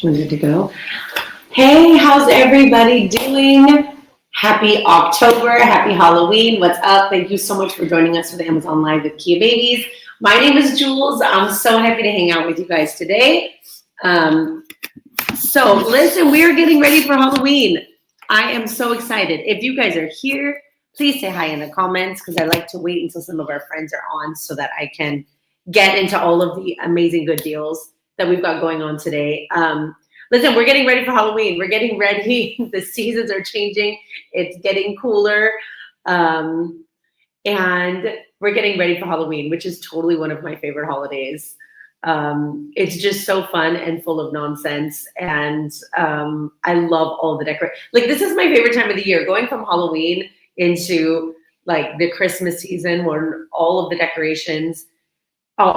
Ready to go. Hey, how's everybody doing? Happy October, happy Halloween. What's up? Thank you so much for joining us for the Amazon Live with Kia Babies. My name is Jules. I'm so happy to hang out with you guys today. So listen, we are getting ready for Halloween. I am so excited. If you guys are here, please say hi in the comments because I like to wait until some of our friends are on so that I can get into all of the amazing good deals that we've got going on today. Listen, we're getting ready for Halloween. We're getting ready. The seasons are changing. It's getting cooler. And we're getting ready for Halloween, which is totally one of my favorite holidays. It's just so fun and full of nonsense. And I love all the decorations. Like, this is my favorite time of the year, going from Halloween into like the Christmas season when all of the decorations are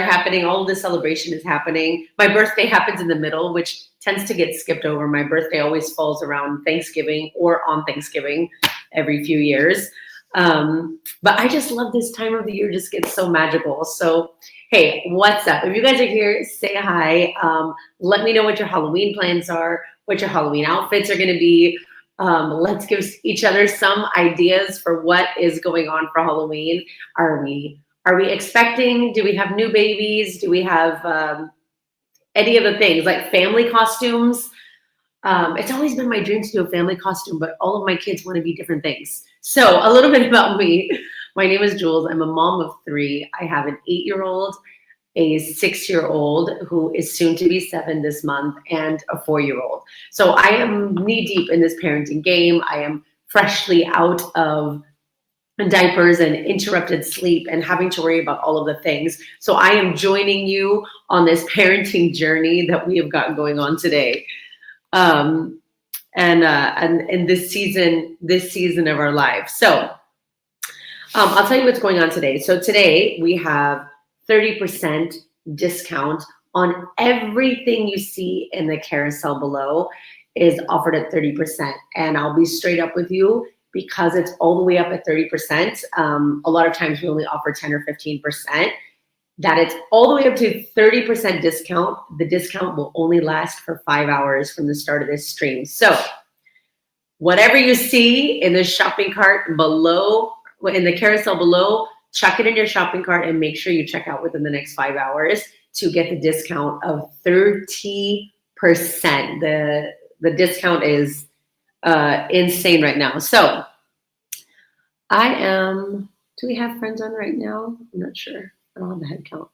happening. All of the celebration is happening. My birthday happens in the middle, which tends to get skipped over. My birthday always falls around Thanksgiving or on Thanksgiving every few years. But I just love this time of the year. Just gets so magical. So, hey, what's up? If you guys are here, say hi. Let me know what your Halloween plans are, what your Halloween outfits are going to be. Let's give each other some ideas for what is going on for Halloween. Are we expecting? Do we have new babies? Do we have any of the things like family costumes? It's always been my dream to do a family costume, but all of my kids want to be different things. So a little bit about me. My name is Jules. I'm a mom of 3. I have an 8-year-old, a 6-year-old who is soon to be 7 this month, and a 4-year-old. So I am knee deep in this parenting game. I am freshly out of diapers and interrupted sleep and having to worry about all of the things. So I am joining you on this parenting journey that we have got going on today. And this season of our lives. So I'll tell you what's going on today. So today we have 30% discount on everything you see in the carousel below is offered at 30%. And I'll be straight up with you. Because it's all the way up at 30%, a lot of times we only offer 10 or 15%, that it's all the way up to 30% discount. The discount will only last for 5 hours from the start of this stream. So whatever you see in the shopping cart below, in the carousel below, chuck it in your shopping cart and make sure you check out within the next 5 hours to get the discount of 30%. The discount is insane right now. So do we have friends on right now? I'm not sure. I don't have the head count.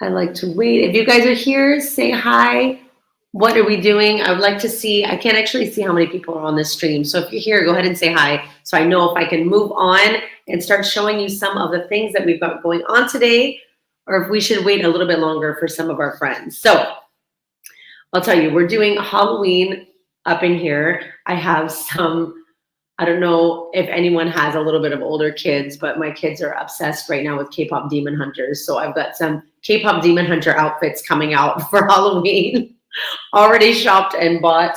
I like to wait. If you guys are here, say hi. What are we doing? I would like to see, I can't actually see how many people are on this stream. So if you're here, go ahead and say hi. So I know if I can move on and start showing you some of the things that we've got going on today, or if we should wait a little bit longer for some of our friends. So I'll tell you, we're doing Halloween up in here. I have some, I don't know if anyone has a little bit of older kids, but my kids are obsessed right now with K-pop Demon Hunters. So I've got some K-pop Demon Hunter outfits coming out for Halloween, already shopped and bought.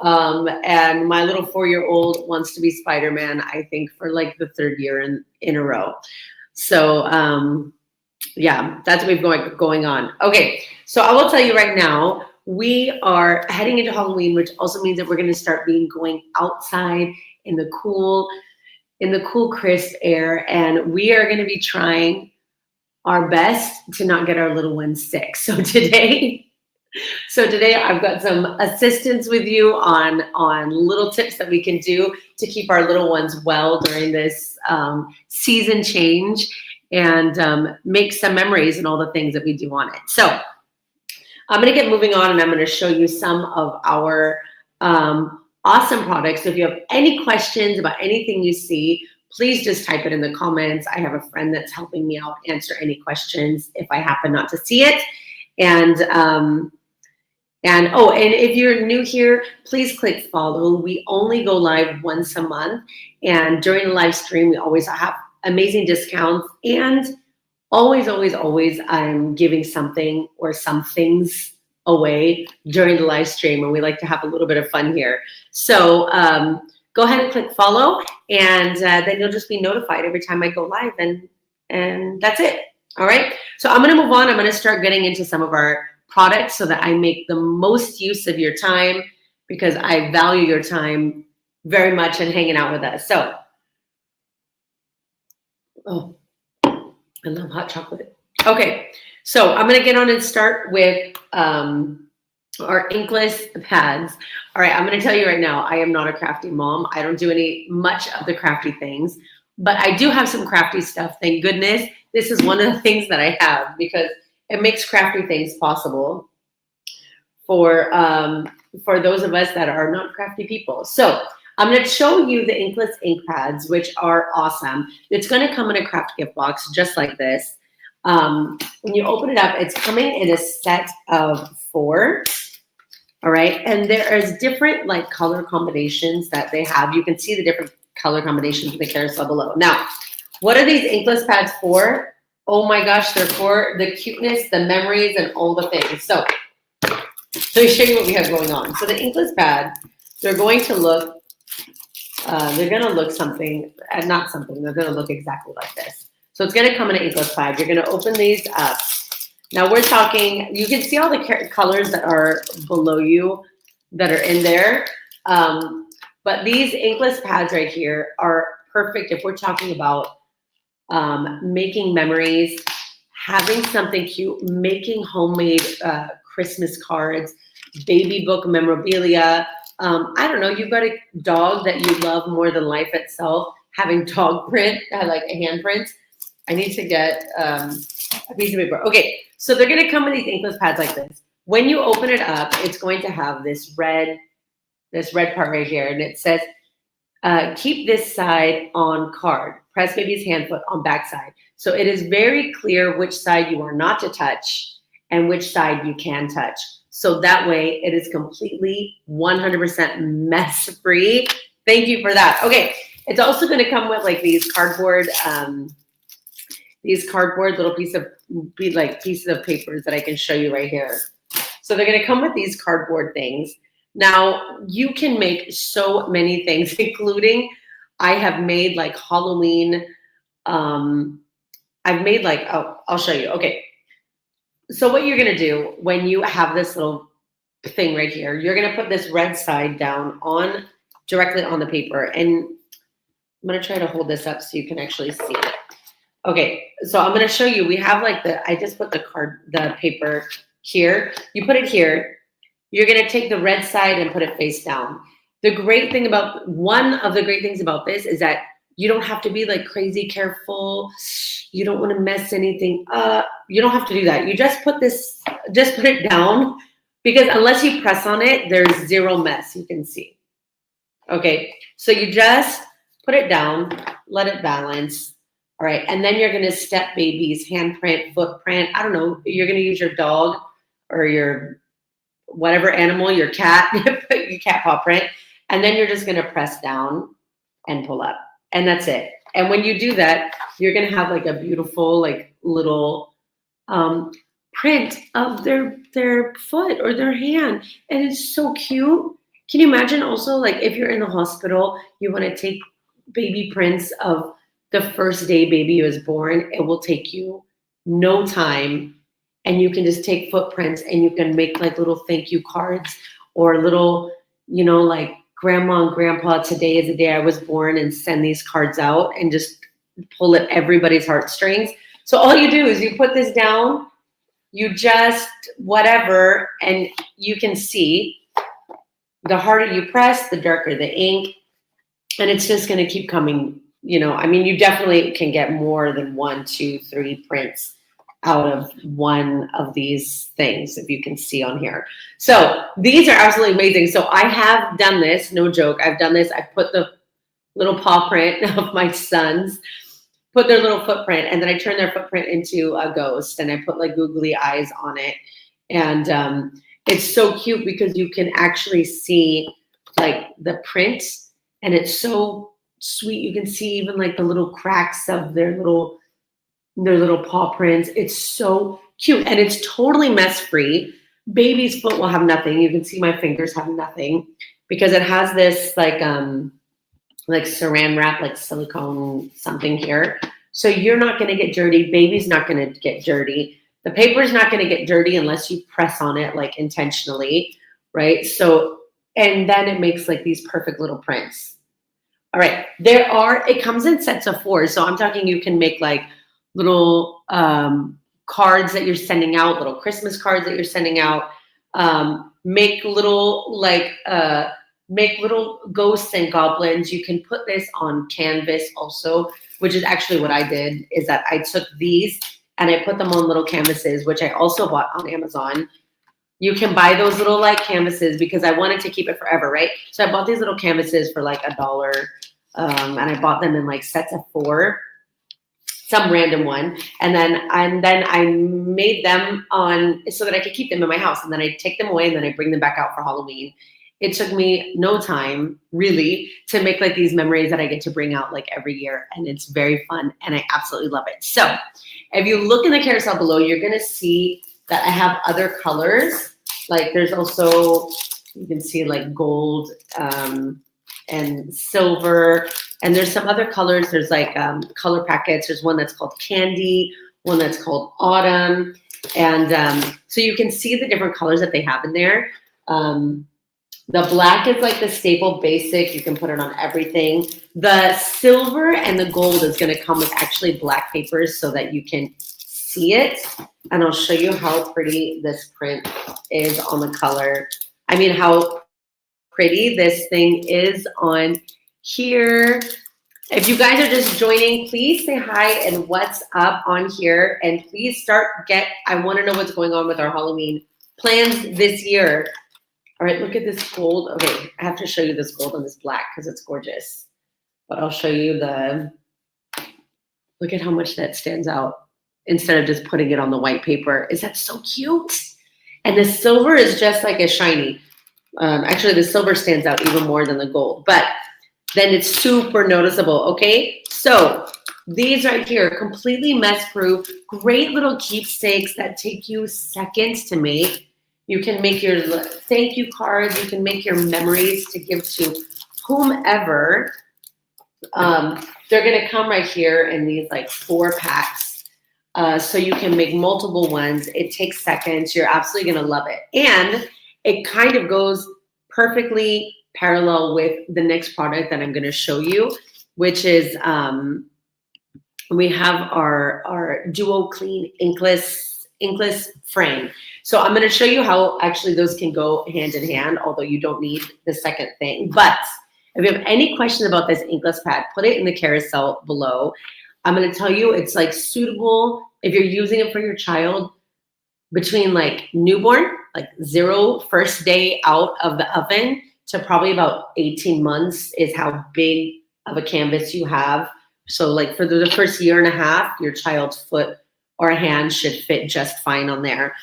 And my little 4-year-old wants to be Spider-Man, I think, for like the 3rd year in a row. So yeah, that's what we've got going on. Okay, so I will tell you right now, we are heading into Halloween, which also means that we're going to start going outside in the cool, crisp air. And we are going to be trying our best to not get our little ones sick. So today I've got some assistance with you on little tips that we can do to keep our little ones well during this season change and make some memories and all the things that we do on it. So I'm going to get moving on and I'm going to show you some of our awesome products. So if you have any questions about anything you see, please just type it in the comments. I have a friend that's helping me out answer any questions if I happen not to see it. And if you're new here, please click follow. We only go live once a month. And during the live stream, we always have amazing discounts. And always, I'm giving something or some things away during the live stream. And we like to have a little bit of fun here. So go ahead and click follow, and then you'll just be notified every time I go live, and that's it. All right. So I'm going to move on. I'm going to start getting into some of our products so that I make the most use of your time, because I value your time very much and hanging out with us. So, oh, I love hot chocolate. Okay, so I'm gonna get on and start with our inkless pads. All right, I'm gonna tell you right now, I am not a crafty mom. I don't do much of the crafty things, but I do have some crafty stuff. Thank goodness. This is one of the things that I have, because it makes crafty things possible for those of us that are not crafty people. So I'm going to show you the inkless ink pads, which are awesome. It's going to come in a craft gift box just like this. When you open it up, it's coming in a set of 4. All right. And there is different like color combinations that they have. You can see the different color combinations in the carousel below. Now, what are these inkless pads for? Oh my gosh, they're for the cuteness, the memories, and all the things. So let me show you what we have going on. So the inkless pad, they're going to look something, not something, they're going to look exactly like this. So it's going to come in an inkless pad. You're going to open these up. Now we're talking, you can see all the colors that are below you that are in there. But these inkless pads right here are perfect if we're talking about making memories, having something cute, making homemade Christmas cards, baby book memorabilia. I don't know, you've got a dog that you love more than life itself, having dog print, like a handprint. I need to get a piece of paper. Okay, so they're gonna come with these inkless pads like this. When you open it up, it's going to have this red part right here, and it says, keep this side on card. Press baby's hand foot on back side. So it is very clear which side you are not to touch and which side you can touch. So that way it is completely 100% mess free. Thank you for that. Okay, it's also going to come with like these cardboard little pieces of papers that I can show you right here. So they're going to come with these cardboard things. Now you can make so many things, including I have made like Halloween. I've made like, I'll show you. Okay. So what you're going to do when you have this little thing right here, you're going to put this red side down directly on the paper. And I'm going to try to hold this up so you can actually see it. Okay. So I'm going to show you, we have like I just put the paper here. You put it here. You're going to take the red side and put it face down. One of the great things about this is that you don't have to be like crazy careful. You don't want to mess anything up. You don't have to do that. You just put it down, because unless you press on it, there's zero mess, you can see. Okay, so you just put it down, let it balance. All right, and then you're going to step baby's handprint, footprint. I don't know, you're going to use your dog or your whatever animal, your cat, put your cat paw print, and then you're just going to press down and pull up, and that's it. And when you do that, you're going to have like a beautiful like little print of their foot or their hand, and it's so cute. Can you imagine also like if you're in the hospital, you want to take baby prints of the first day baby was born, it will take you no time. And you can just take footprints and you can make like little thank you cards or little, like grandma and grandpa, today is the day I was born, and send these cards out and just pull at everybody's heartstrings. So all you do is you put this down, you just whatever, and you can see the harder you press, the darker the ink, and it's just going to keep coming. You definitely can get more than 1, 2, 3 prints out of one of these things, if you can see on here. So these are absolutely amazing. So I have done this, no joke. I've done this. I put the little paw print of my sons, put their little footprint, and then I turn their footprint into a ghost, and I put like googly eyes on it. And it's so cute because you can actually see like the print, and it's so sweet. You can see even like the little cracks of their little paw prints. It's so cute, and it's totally mess free. Baby's foot will have nothing. You can see my fingers have nothing because it has this like like saran wrap, like silicone something here. So you're not going to get dirty. Baby's not going to get dirty. The paper's not going to get dirty unless you press on it like intentionally, right? So, and then it makes like these perfect little prints. All right. It comes in sets of 4. So I'm talking you can make like little cards that you're sending out, little Christmas cards that you're sending out. Make little ghosts and goblins. You can put this on canvas also, which is actually what I did, is that I took these and I put them on little canvases, which I also bought on Amazon. You can buy those little like canvases because I wanted to keep it forever, right? So I bought these little canvases for like $1. And I bought them in like sets of 4, some random one. And then I made them on so that I could keep them in my house. And then I take them away and then I bring them back out for Halloween. It took me no time really to make like these memories that I get to bring out like every year. And it's very fun and I absolutely love it. So if you look in the carousel below, you're going to see that I have other colors. Like there's also, you can see like gold and silver. And there's some other colors. There's like color packets. There's one that's called candy, one that's called autumn. And so you can see the different colors that they have in there. The black is like the staple basic. You can put it on everything. The silver and the gold is going to come with actually black papers so that you can see it. And I'll show you how pretty this print is on the color. I mean, how pretty this thing is on here. If you guys are just joining, please say hi and what's up on here. And please I want to know what's going on with our Halloween plans this year. All right, look at this gold. Okay, I have to show you this gold and this black because it's gorgeous. But I'll show you look at how much that stands out instead of just putting it on the white paper. Is that so cute? And the silver is just like a shiny. Actually, the silver stands out even more than the gold. But then it's super noticeable, okay? So these right here, completely mess-proof, great little keepsakes that take you seconds to make. You can make your thank you cards. You can make your memories to give to whomever. They're going to come right here in these like 4 packs. So you can make multiple ones. It takes seconds. You're absolutely going to love it. And it kind of goes perfectly parallel with the next product that I'm going to show you, which is we have our Duo Clean inkless frame. So I'm going to show you how actually those can go hand in hand, although you don't need the second thing. But if you have any questions about this inkless pad, put it in the carousel below. I'm going to tell you it's like suitable if you're using it for your child between like newborn, like 0 first day out of the oven to probably about 18 months is how big of a canvas you have. So like for the first 1.5 years, your child's foot or hand should fit just fine on there.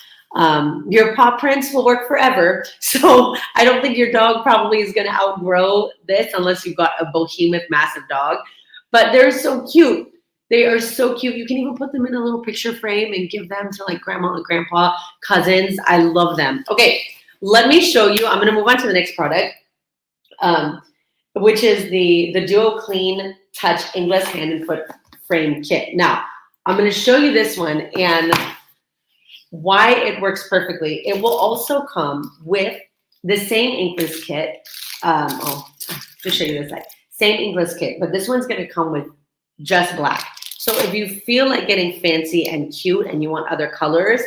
Your paw prints will work forever. So I don't think your dog probably is going to outgrow this unless you've got a behemoth, massive dog. But they're so cute. They are so cute. You can even put them in a little picture frame and give them to like grandma and grandpa, cousins. I love them. Okay, let me show you. I'm going to move on to the next product, which is the Duo Clean Touch Inkless Hand and Foot Frame Kit. Now, I'm going to show you this one and why it works perfectly. It will also come with the same inkless kit. To show you this side. Same inkless kit, but this one's going to come with just black. So if you feel like getting fancy and cute and you want other colors,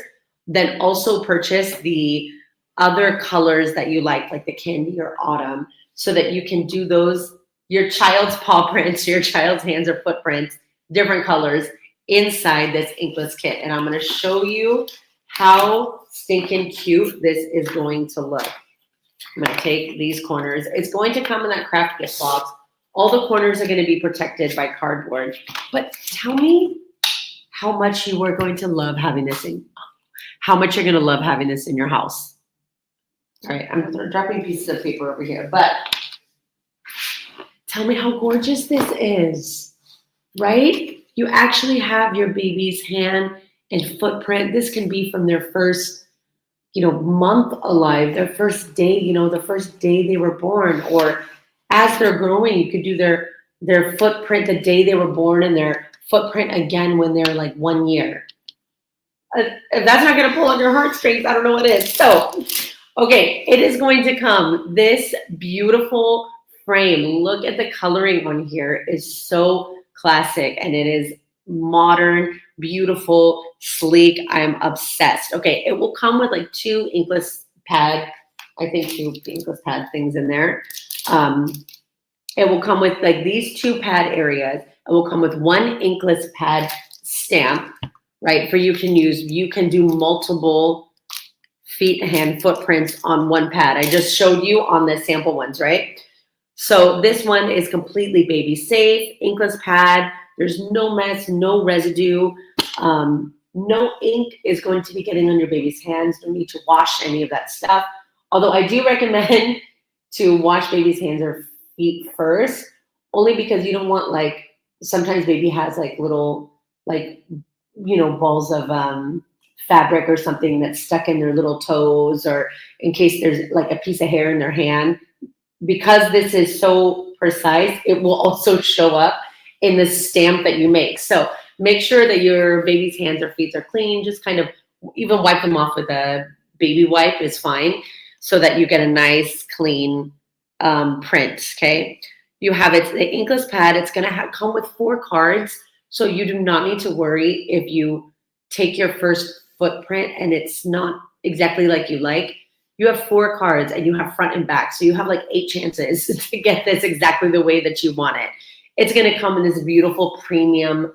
then also purchase the other colors that you like the candy or autumn, so that you can do those, your child's paw prints, your child's hands or footprints, different colors inside this inkless kit. And I'm going to show you how stinking cute this is going to look. I'm going to take these corners. It's going to come in that craft gift box. All the corners are going to be protected by cardboard. But tell me how much you are going to love having this how much you're going to love having this in your house. All right, I'm dropping pieces of paper over here, but tell me how gorgeous this is, right? You actually have your baby's hand and footprint. This can be from their first, month alive, their first day, the first day they were born, or as they're growing, you could do their footprint the day they were born and their footprint again when they're like 1 year. If that's not going to pull on your heartstrings, I don't know what is. So, okay, it is going to come. This beautiful frame, look at the coloring on here, is so classic and it is modern, beautiful, sleek. I'm obsessed. Okay, it will come with like two inkless pad, I think two inkless pad things in there. It will come with like these two pad areas. It will come with one inkless pad stamp, right? For you can use, you can do multiple feet, hand footprints on one pad. I just showed you on the sample ones, right? So this one is completely baby safe, inkless pad. There's no mess, no residue. No ink is going to be getting on your baby's hands. Don't need to wash any of that stuff. Although I do recommend to wash baby's hands or feet first, only because you don't want like, sometimes baby has like little, like, you know, balls of fabric or something that's stuck in their little toes, or in case there's like a piece of hair in their hand. Because this is so precise, it will also show up in the stamp that you make. So make sure that your baby's hands or feet are clean. Just kind of even wipe them off with a baby wipe is fine, so that you get a nice clean print. Okay, you have it, the inkless pad. It's going to come with 4 cards, so you do not need to worry if you take your first footprint and it's not exactly like you like. You have 4 cards and you have front and back, so you have like 8 chances to get this exactly the way that you want it. It's going to come in this beautiful premium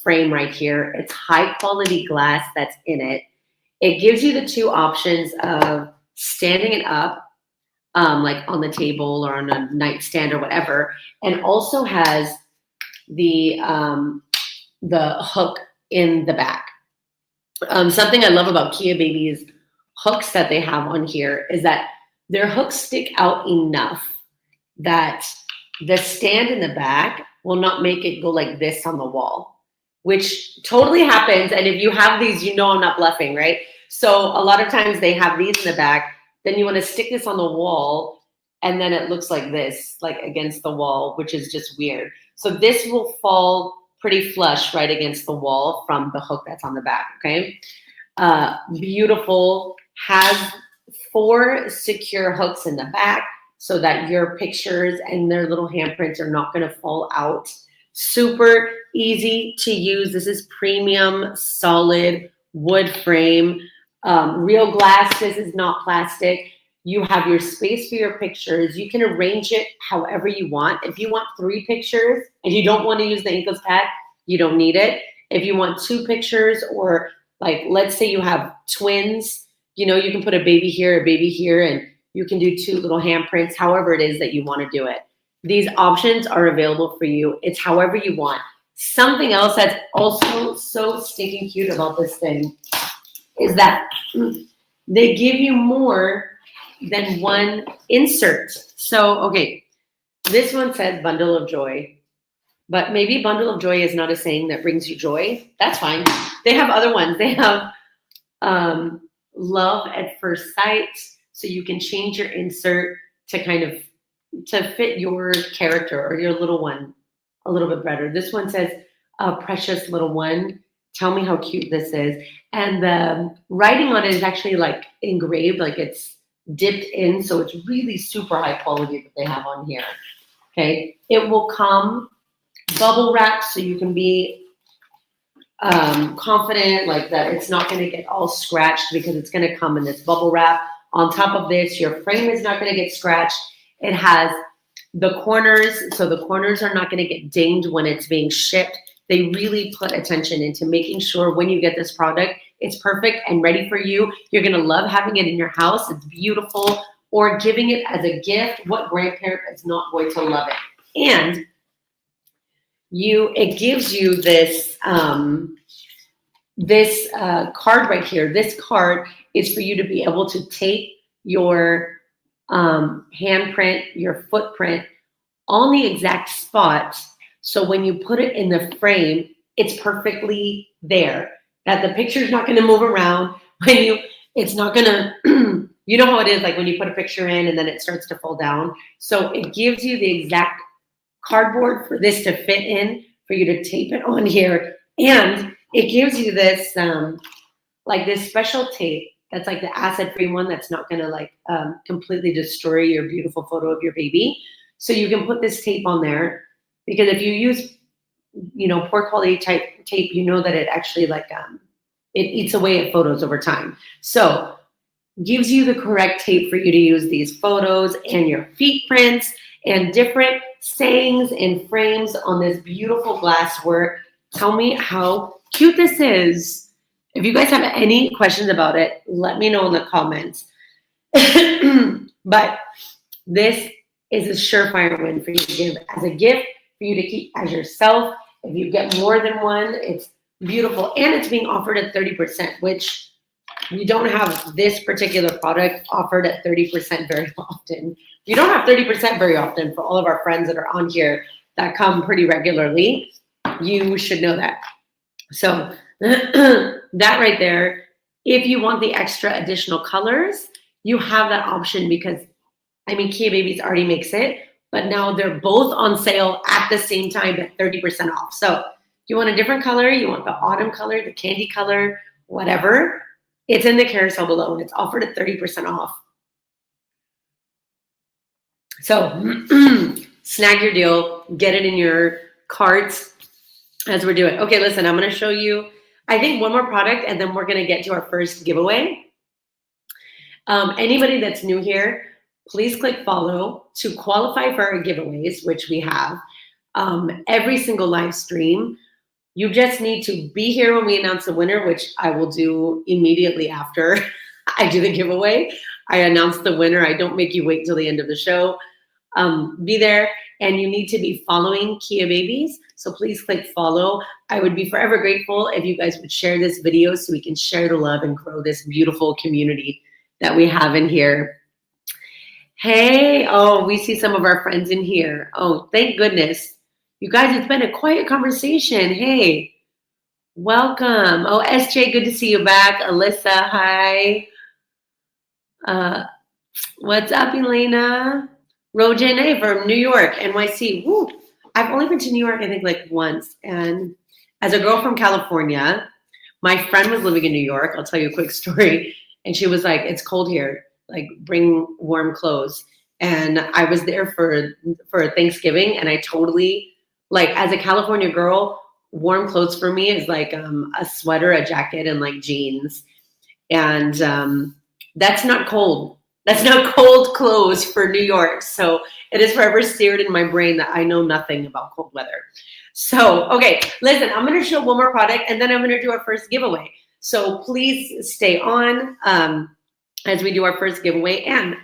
frame right here. It's high quality glass that's in it. It gives you the 2 options of standing it up, like on the table or on a nightstand or whatever, and also has the hook in the back. Something I love about Kia Baby's hooks that they have on here is that their hooks stick out enough that the stand in the back will not make it go like this on the wall, which totally happens. And if you have these, you know I'm not bluffing, right? So a lot of times they have these in the back, then you want to stick this on the wall, and then it looks like this, like against the wall, which is just weird. So this will fall pretty flush right against the wall from the hook that's on the back, okay? Beautiful. Has 4 secure hooks in the back so that your pictures and their little handprints are not going to fall out. Super easy to use. This is premium, solid wood frame, real glass. This is not plastic. You have your space for your pictures. You can arrange it however you want. If you want 3 pictures and you don't want to use the inkless pad, you don't need it. If you want 2 pictures, or like, let's say you have twins, you know, you can put a baby here, and you can do 2 little handprints, however it is that you want to do it. These options are available for you. It's however you want. Something else that's also so stinking cute about this thing is that they give you more than 1 insert. So, okay, this one says bundle of joy, but maybe bundle of joy is not a saying that brings you joy. That's fine. They have other ones. They have love at first sight, so you can change your insert to kind of to fit your character or your little one a little bit better. This one says precious little one, tell me how cute this is. And the writing on it is actually like engraved, like it's dipped in, so it's really super high quality that they have on here. Okay, it will come bubble wrapped, so you can be confident like that it's not going to get all scratched, because it's going to come in this bubble wrap. On top of this, your frame is not going to get scratched. It has the corners, so the corners are not going to get dinged when it's being shipped. They really put attention into making sure when you get this product, it's perfect and ready for you. You're going to love having it in your house. It's beautiful. Or giving it as a gift. What grandparent is not going to love it? And it gives you this card right here. This card is for you to be able to take your handprint, your footprint on the exact spot. So when you put it in the frame, it's perfectly there. That the picture's not going to move around. It's not going to, You know how it is, like when you put a picture in and then it starts to fall down. So it gives you the exact cardboard for this to fit in, for you to tape it on here. And it gives you this, like this special tape that's like the acid-free one that's not gonna like completely destroy your beautiful photo of your baby. So you can put this tape on there, because if you use, you know, poor quality type tape, you know that it actually like, it eats away at photos over time. So gives you the correct tape for you to use these photos and your feet prints and different sayings and frames on this beautiful glass work. Tell me how cute this is. If you guys have any questions about it, let me know in the comments. But this is a surefire win for you to give as a gift, for you to keep as yourself. If you get more than one, it's beautiful. And it's being offered at 30%, which you don't have this particular product offered at 30% very often. You don't have 30% very often. For all of our friends that are on here that come pretty regularly, you should know that. So that right there, if you want the extra additional colors, you have that option, because I mean, Kia Babies already makes it, but now they're both on sale at the same time at 30% off. So you want a different color, you want the autumn color, the candy color, whatever, it's in the carousel below and it's offered at 30% off. So snag your deal, get it in your carts as we're doing. Okay, listen, I'm gonna show you, I think, one more product and then we're gonna get to our first giveaway. Anybody that's new here, please click follow to qualify for our giveaways, which we have every single live stream. You just need to be here when we announce the winner, which I will do immediately after I do the giveaway. I announce the winner. I don't make you wait till the end of the show. Be there, and you need to be following Kia Babies. So please click follow. I would be forever grateful if you guys would share this video so we can share the love and grow this beautiful community that we have in here. Hey, oh, we see some of our friends in here. Oh, thank goodness. You guys, it's been a quiet conversation. Hey, welcome. Oh, SJ, good to see you back. Alyssa, hi. What's up, Elena? Rojane from New York, NYC. Woo. I've only been to New York, I think, like once. And as a girl from California, my friend was living in New York. I'll tell you a quick story. And she was like, it's cold here. Like, bring warm clothes. And I was there for Thanksgiving, and I totally, like, as a California girl, warm clothes for me is like a sweater, a jacket, and like jeans. And that's not cold. That's not cold clothes for New York. So it is forever seared in my brain that I know nothing about cold weather. So, okay, listen, I'm going to show one more product, and then I'm going to do our first giveaway. So please stay on as we do our first giveaway. And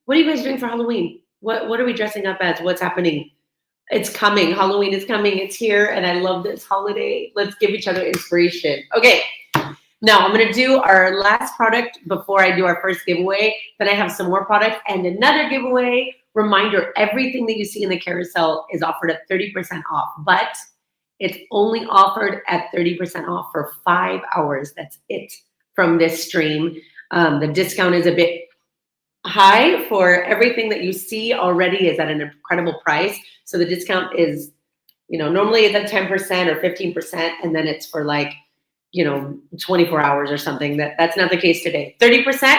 what are you guys doing for Halloween? What are we dressing up as? What's happening? It's coming. Halloween is coming. It's here. And I love this holiday. Let's give each other inspiration. Okay. Now I'm going to do our last product before I do our first giveaway. Then I have some more products and another giveaway. Reminder, everything that you see in the carousel is offered at 30% off, but it's only offered at 30% off for 5 hours. That's it from this stream. The discount is a bit high for everything that you see already is at an incredible price. So the discount is, you know, normally it's at 10% or 15%, and then it's for like, you know, 24 hours or something. That's not the case today. 30%,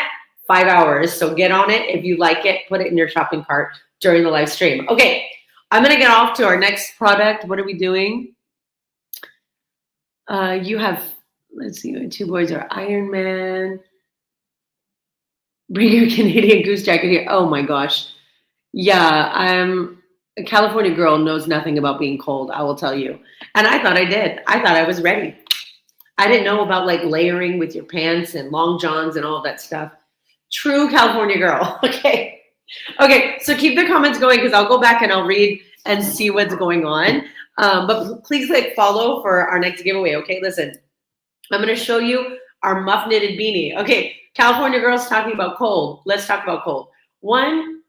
5 hours. So get on it. If you like it, put it in your shopping cart during the live stream. Okay, I'm gonna get off to our next product. What are we doing? You have, let's see, my two boys are Iron Man. Bring your Canadian Goose jacket here. Oh my gosh. Yeah, I'm a California girl, knows nothing about being cold, I will tell you. And I thought I did. I thought I was ready. I didn't know about like layering with your pants and long johns and all of that stuff. True California girl. Okay. Okay, so keep the comments going because I'll go back and I'll read and see what's going on. But please click follow for our next giveaway. Okay, listen. I'm going to show you our muff knitted beanie. Okay, California girls talking about cold. Let's talk about cold. One,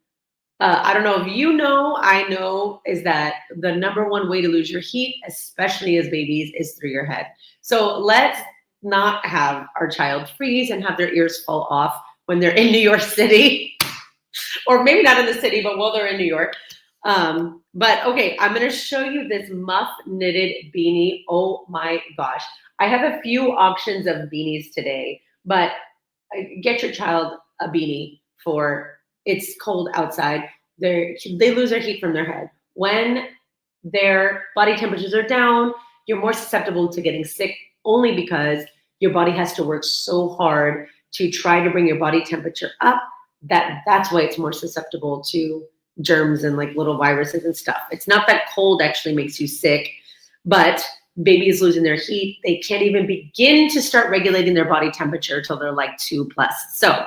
I don't know if you know, I know, is that the #1 way to lose your heat, especially as babies, is through your head. So let's not have our child freeze and have their ears fall off when they're in New York City, or maybe not in the city, but while they're in New York. But okay, I'm going to show you this muff knitted beanie. Oh my gosh. I have a few options of beanies today, but get your child a beanie for it's cold outside. They lose their heat from their head. When their body temperatures are down, you're more susceptible to getting sick only because your body has to work so hard to try to bring your body temperature up that's why it's more susceptible to germs and like little viruses and stuff. It's not that cold actually makes you sick, but babies losing their heat, they can't even begin to start regulating their body temperature till they're like 2+. So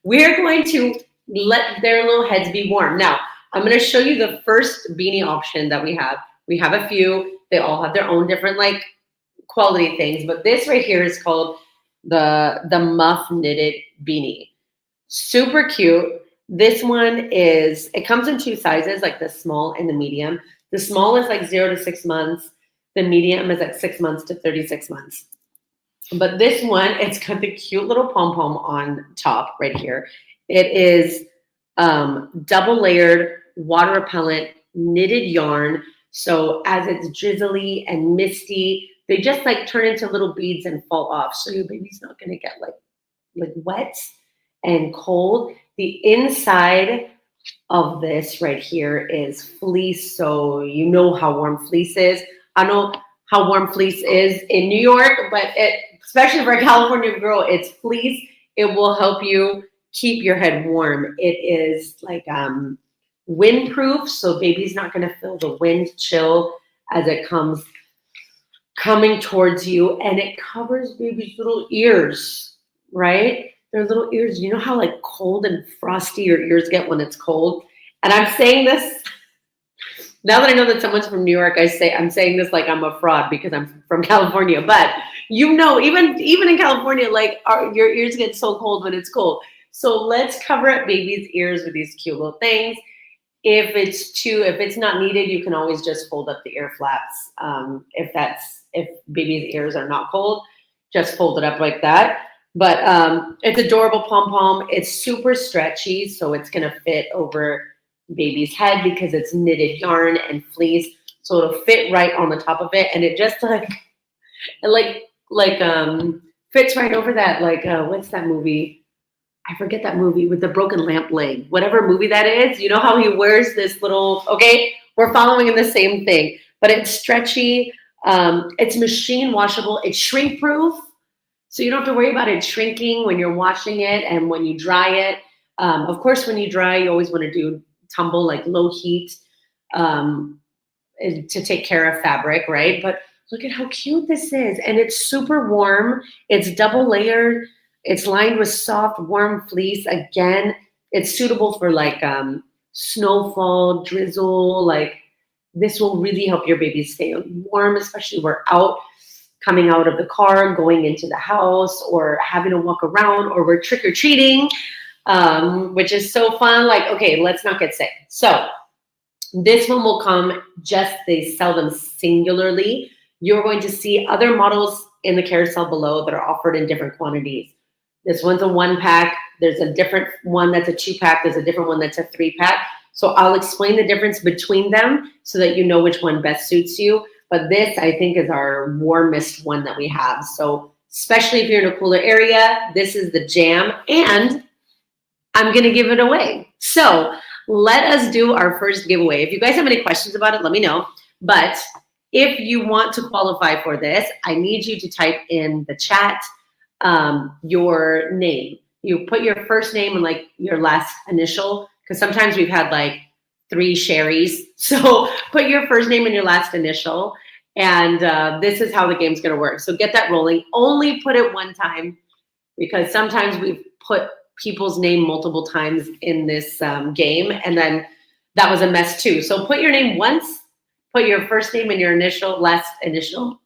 we're going to let their little heads be warm. Now, I'm going to show you the first beanie option that we have. We have a few. They all have their own different like quality things, but this right here is called the muff knitted beanie. Super cute. This one it comes in 2 sizes, like the small and the medium. The small is like 0 to 6 months. The medium is like 6 months to 36 months. But this one, it's got the cute little pom-pom on top right here. It is double layered, water repellent, knitted yarn. So as it's drizzly and misty, they just like turn into little beads and fall off. So your baby's not going to get like wet and cold. The inside of this right here is fleece. So you know how warm fleece is. I know how warm fleece is in New York, but especially for a California girl, it's fleece. It will help you keep your head warm. It is like windproof, so baby's not going to feel the wind chill as it coming towards you, and it covers baby's little ears, right? Their little ears. You know how like cold and frosty your ears get when it's cold? And I'm saying this now that I know that someone's from New York. I'm saying this like I'm a fraud because I'm from California. But you know, even in California, like your ears get so cold when it's cold. So let's cover up baby's ears with these cute little things. If it's not needed, you can always just fold up the ear flaps. If baby's ears are not cold, just fold it up like that. But it's adorable pom-pom. It's super stretchy, so it's gonna fit over baby's head because it's knitted yarn and fleece. So it'll fit right on the top of it, and it just fits right over that. What's that movie? I forget that movie with the broken lamp leg. Whatever movie that is, you know how he wears this little. Okay, we're following in the same thing, but it's stretchy. It's machine washable. It's shrink proof. So you don't have to worry about it shrinking when you're washing it and when you dry it. Of course, when you dry, you always want to do tumble, like low heat, to take care of fabric, right? But look at how cute this is. And it's super warm. It's double layered. It's lined with soft, warm fleece. Again, it's suitable for like snowfall, drizzle. Like this will really help your baby stay warm, especially we're coming out of the car, going into the house, or having to walk around, or we're trick-or-treating, which is so fun. Like, okay, let's not get sick. So this one will come they sell them singularly. You're going to see other models in the carousel below that are offered in different quantities. This one's a 1-pack. There's a different one that's a 2-pack. There's a different one that's a 3-pack. So I'll explain the difference between them so that you know which one best suits you. But this, I think, is our warmest one that we have. So especially if you're in a cooler area, this is the jam. And I'm going to give it away. So let us do our first giveaway. If you guys have any questions about it, let me know. But if you want to qualify for this, I need you to type in the chat your name. You put your first name and like your last initial, because sometimes we've had like 3 Sherrys. So put your first name and your last initial, and this is how the game's gonna work. So get that rolling. Only put it one time, because sometimes we've put people's name multiple times in this game, and then that was a mess too. So put your name once, put your first name and your last initial.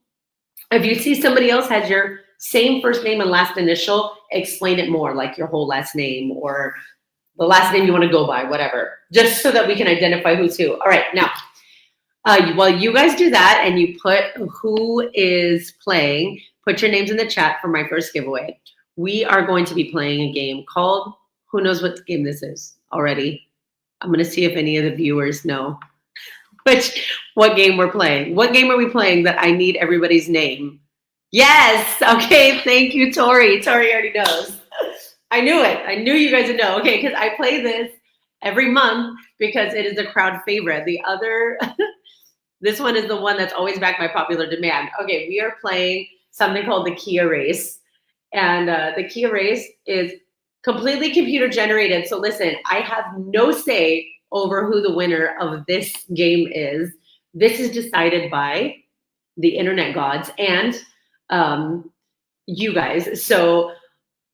If you see somebody else has your same first name and last initial, explain it more, like your whole last name or the last name you want to go by, whatever, just so that we can identify who's who. All right, now, while you guys do that and you put who is playing, put your names in the chat for my first giveaway. we are going to be playing a game called, who knows what game this is already? I'm going to see if any of the viewers know what game we're playing. What game are we playing that I need everybody's name? Yes. Okay. Thank you, Tori. Tori already knows. I knew it. I knew you guys would know. Okay, because I play this every month because it is a crowd favorite. The other, this one is the one that's always back by popular demand. Okay, we are playing something called the Kia Race. And the Kia Race is completely computer generated. So listen, I have no say over who the winner of this game is. This is decided by the internet gods and you guys. So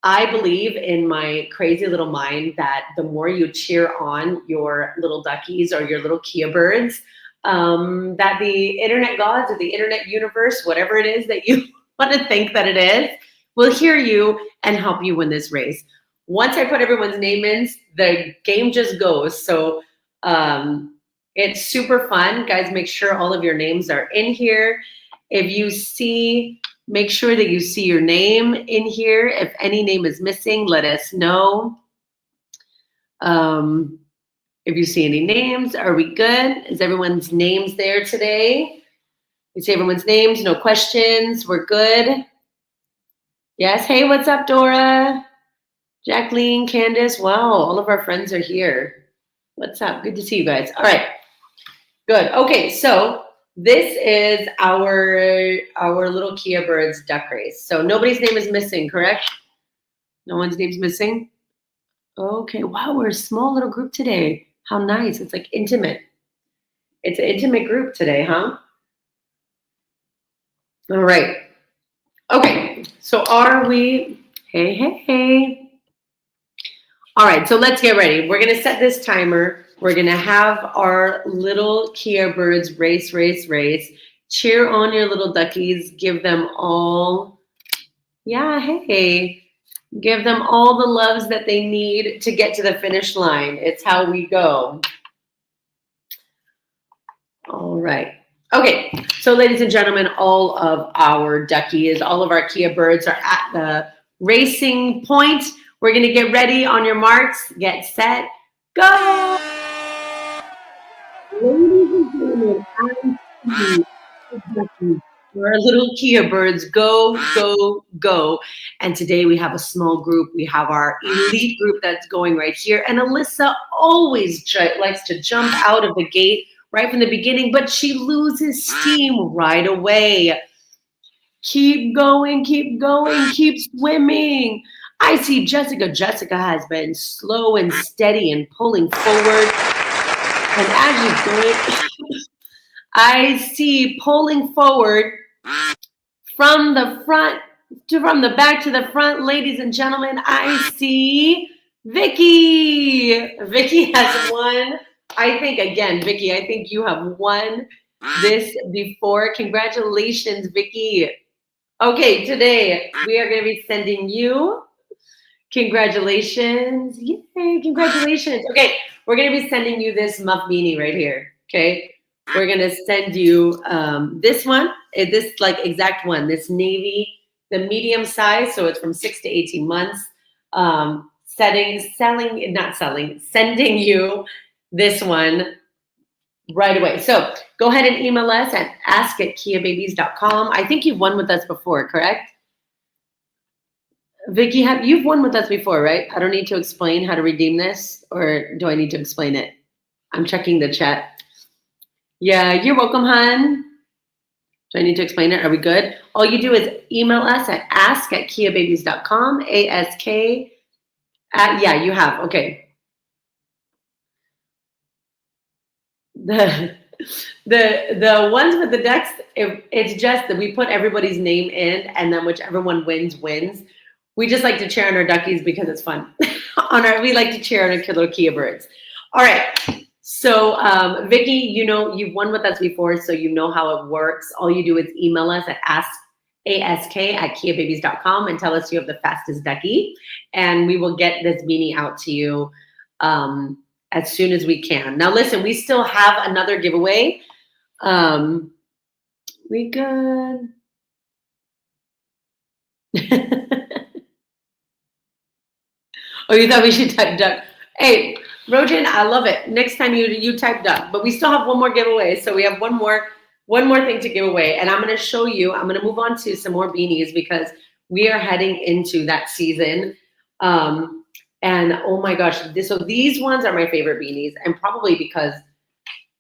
I believe in my crazy little mind that the more you cheer on your little duckies or your little Kia birds, that the internet gods or the internet universe, whatever it is that you want to think that it is, will hear you and help you win this race. Once I put everyone's name in, the game just goes. So it's super fun. Guys, make sure all of your names are in here. If you see, make sure that you see your name in here. If any name is missing, let us know. If you see any names, are we good? Is everyone's names there today? You see everyone's names, no questions, we're good. Yes, hey, what's up, Dora? Jacqueline, Candace, wow, all of our friends are here. What's up? Good to see you guys. All right, good. Okay, so this is our little Kia Birds duck race. So nobody's name is missing, correct? No one's name's missing? Okay, wow, we're a small little group today. How nice. It's like intimate. It's an intimate group today, huh? All right. Okay, so are we, hey. All right, so let's get ready. We're gonna set this timer. We're gonna have our little Kia Birds race. Cheer on your little duckies. Give them all, yeah, hey. Give them all the loves that they need to get to the finish line. It's how we go. All right. Okay, so ladies and gentlemen, all of our duckies, all of our Kia Birds are at the racing point. We're gonna get ready. On your marks, get set, go! Ladies and gentlemen, our little Kia Birds, go. And today we have a small group. We have our elite group that's going right here. And Alyssa always likes to jump out of the gate right from the beginning, but she loses steam right away. Keep going, keep swimming. I see Jessica. Jessica has been slow and steady and pulling forward. And as she's going, I see pulling forward from the front from the back to the front, ladies and gentlemen, I see Vicky. Vicky has won. I think, again, Vicky, I think you have won this before. Congratulations, Vicky. Okay, today we are going to be sending you congratulations. Yay, congratulations. Okay, we're going to be sending you this muff beanie right here. Okay, we're going to send you this one, this like exact one, this navy, the medium size. So it's from 6 to 18 months. Sending you this one right away. So go ahead and email us at ask@kiababies.com. I think you've won with us before, correct? Vicky, you've won with us before, right? I don't need to explain how to redeem this, or do I need to explain it? I'm checking the chat. Yeah, you're welcome, hon. Do I need to explain it? Are we good? All you do is email us at ask@kiababies.com, ASK. Yeah, you have. Okay. The ones with the ducks, it's just that we put everybody's name in, and then whichever one wins. We just like to cheer on our duckies because it's fun. We like to cheer on our little Kia Birds. All right. So, Vicky, you've won with us before, so you know how it works. All you do is email us at ask@kiababies.com and tell us you have the fastest ducky, and we will get this beanie out to you as soon as we can. Now, listen, we still have another giveaway. We good. Oh, you thought we should type duck? Hey, Rojan, I love it. Next time you type duck, but we still have one more giveaway. So we have one more thing to give away, and I'm going to show you. I'm going to move on to some more beanies because we are heading into that season. And oh my gosh, so these ones are my favorite beanies, and probably because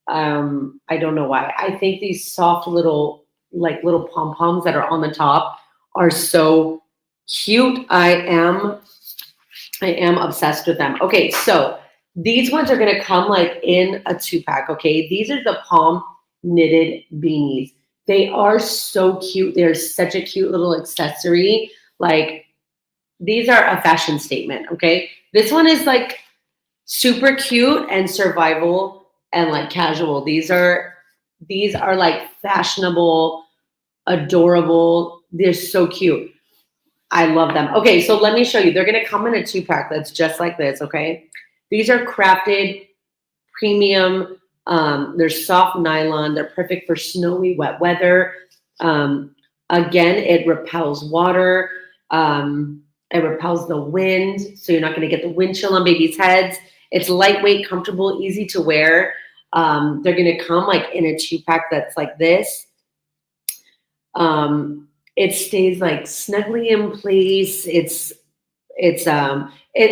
I don't know why. I think these soft little pom poms that are on the top are so cute. I am obsessed with them. Okay, so these ones are gonna come like in a 2-pack. Okay, these are the palm knitted beanies. They are so cute. They're such a cute little accessory. Like these are a fashion statement. Okay, this one is like super cute and survival and like casual. These are like fashionable, adorable. They're so cute. I love them. Okay, so let me show you. They're going to come in a 2-pack that's just like this, okay? These are crafted premium. They're soft nylon. They're perfect for snowy, wet weather. Again, it repels water. It repels the wind, so you're not going to get the wind chill on babies' heads. It's lightweight, comfortable, easy to wear. They're going to come like in a 2-pack that's like this. It stays like snugly in place. It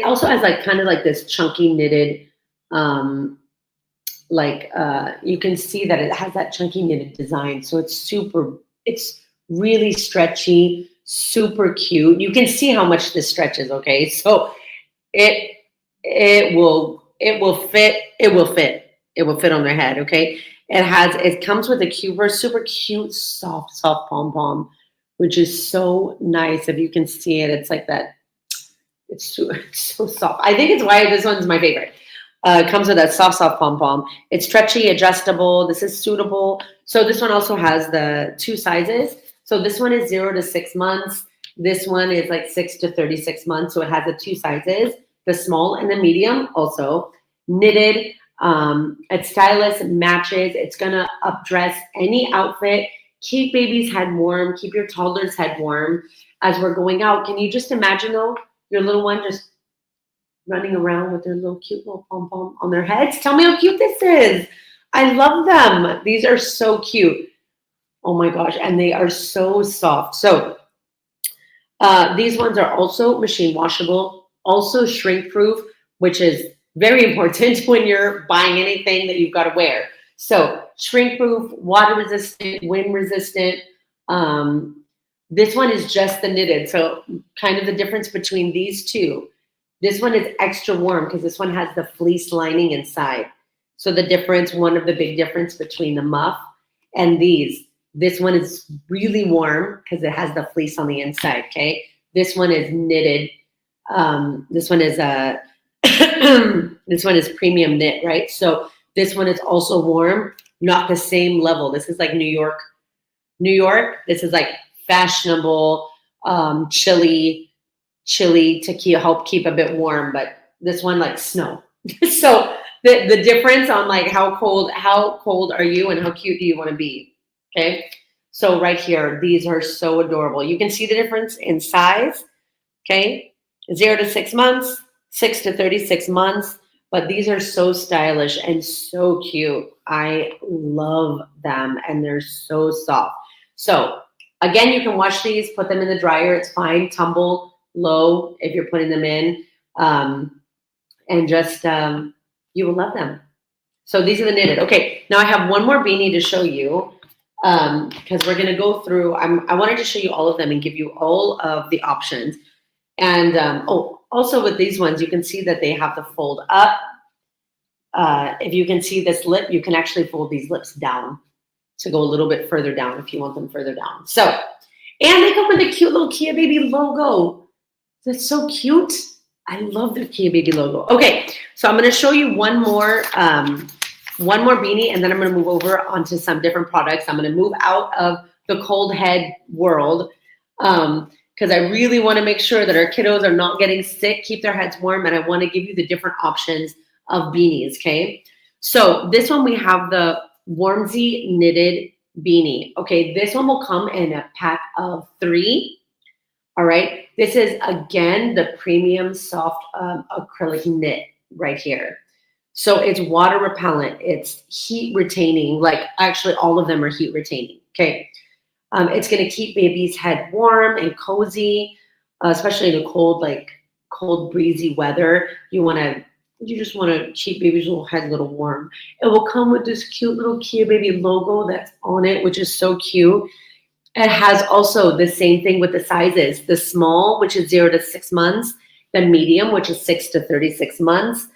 also has like kind of like this chunky knitted, you can see that it has that chunky knitted design. So it's really stretchy, super cute. You can see how much this stretches. Okay, so it will fit on their head. Okay, it comes with a super cute soft pom pom, which is so nice. If you can see it, it's like that. It's so soft. I think it's why this one's my favorite. It comes with that soft pom pom. It's stretchy, adjustable. This is suitable. So this one also has the 2 sizes. So this one is 0 to 6 months. This one is like 6 to 36 months. So it has the 2 sizes, the small and the medium. Also knitted. It's stylish, matches. It's gonna updress any outfit. Keep baby's head warm. Keep your toddler's head warm as we're going out. Can you just imagine though, your little one just running around with their little cute little pom pom on their heads? Tell me how cute this is. I love them. These are so cute. Oh my gosh, and they are so soft. So these ones are also machine washable, also shrink proof, which is very important when you're buying anything that you've got to wear. So shrink proof, water resistant, wind resistant. This one is just the knitted. So kind of the difference between these two. This one is extra warm because this one has the fleece lining inside. So one of the big difference between the muff and these. This one is really warm because it has the fleece on the inside, okay? This one is knitted. This one is this one is premium knit, right? So this one is also warm, not the same level. This is like New York. This is like fashionable, chilly to help keep a bit warm, but this one like snow. So the difference on like how cold are you and how cute do you want to be? Okay, so right here, these are so adorable. You can see the difference in size. Okay, 0 to 6 months, 6 to 36 months, but these are so stylish and so cute. I love them, and they're so soft. So again, you can wash these, put them in the dryer. It's fine. Tumble low if you're putting them in, and just you will love them. So these are the knitted. Okay, now I have one more beanie to show you because we're going to go through. I wanted to show you all of them and give you all of the options. And also with these ones, you can see that they have the fold up. If you can see this lip, you can actually fold these lips down to go a little bit further down if you want them further down. So, and they come with a cute little Kia Baby logo. That's so cute. I love the Kia Baby logo. Okay, so I'm going to show you one more beanie, and then I'm going to move over onto some different products. I'm going to move out of the cold head world because I really want to make sure that our kiddos are not getting sick, keep their heads warm, and I want to give you the different options of beanies, okay? So this one, we have the Warmsy knitted beanie. Okay, this one will come in a pack of 3. All right. This is, again, the premium soft acrylic knit right here. So it's water repellent. It's heat retaining. Like, actually, all of them are heat retaining. Okay. It's going to keep baby's head warm and cozy, especially in the cold, breezy weather. You just want to keep baby's little head a little warm. It will come with this cute little Kia Baby logo that's on it, which is so cute. It has also the same thing with the sizes: the small, which is 0 to 6 months, the medium, which is 6 to 36 months.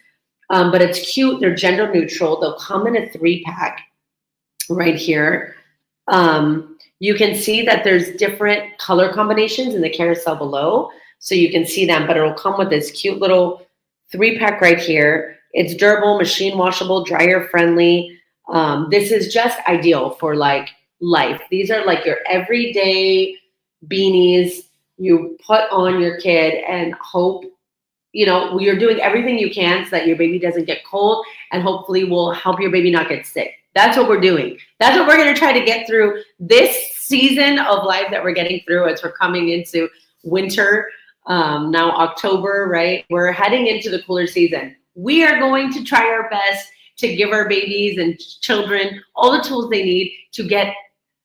But it's cute. They're gender neutral. They'll come in a 3-pack right here. You can see that there's different color combinations in the carousel below, so you can see them, but it'll come with this cute little 3-pack right here. It's durable, machine washable, dryer friendly. This is just ideal for like life. These are like your everyday beanies you put on your kid and hope, you're doing everything you can so that your baby doesn't get cold, and hopefully will help your baby not get sick. That's what we're doing. That's what we're going to try to get through this season of life that we're getting through as we're coming into winter. Now October, right? We're heading into the cooler season. We are going to try our best to give our babies and children all the tools they need to get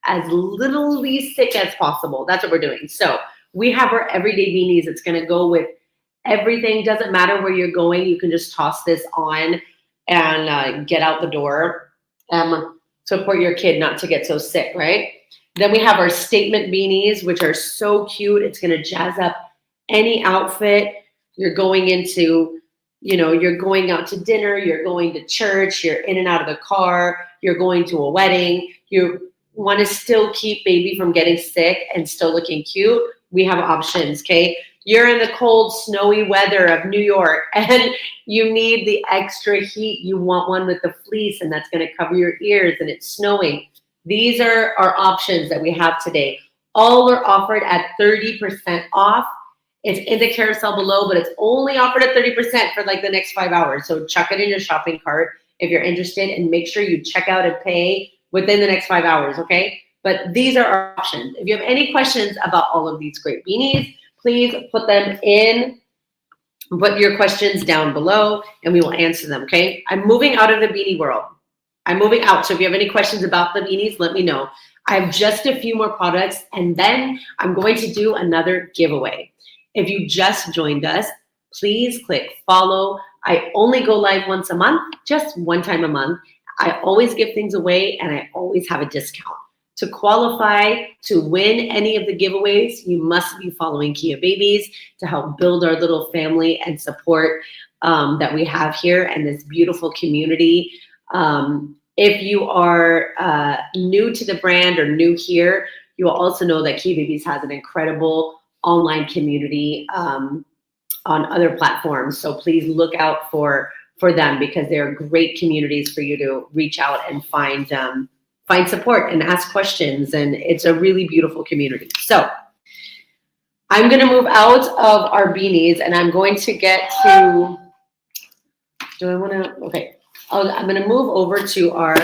as little sick as possible. That's what we're doing. So we have our everyday beanies. It's going to go with everything. Doesn't matter where you're going. You can just toss this on and get out the door. Support your kid not to get so sick, right? Then we have our statement beanies, which are so cute. It's going to jazz up any outfit. You're going into, you're going out to dinner, you're going to church, you're in and out of the car, you're going to a wedding. You want to still keep baby from getting sick and still looking cute. We have options, okay? You're in the cold, snowy weather of New York and you need the extra heat. You want one with the fleece, and that's going to cover your ears, and it's snowing. These are our options that we have today. All are offered at 30% off. It's in the carousel below, but it's only offered at 30% for like the next 5 hours. So chuck it in your shopping cart if you're interested, and make sure you check out and pay within the next 5 hours, okay? But these are our options. If you have any questions about all of these great beanies, please put your questions down below and we will answer them, okay? I'm moving out of the beanie world. I'm moving out. So if you have any questions about the beanies, let me know. I have just a few more products, and then I'm going to do another giveaway. If you just joined us, please click follow. I only go live once a month, just one time a month. I always give things away, and I always have a discount. To qualify to win any of the giveaways, you must be following Kia Babies to help build our little family and support that we have here and this beautiful community. If you are new to the brand or new here, you will also know that Kia Babies has an incredible online community on other platforms. So please look out for them, because they're great communities for you to reach out and find support and ask questions. And it's a really beautiful community. So I'm going to move out of our beanies, and I'm going to get to, okay. I'm going to move over to our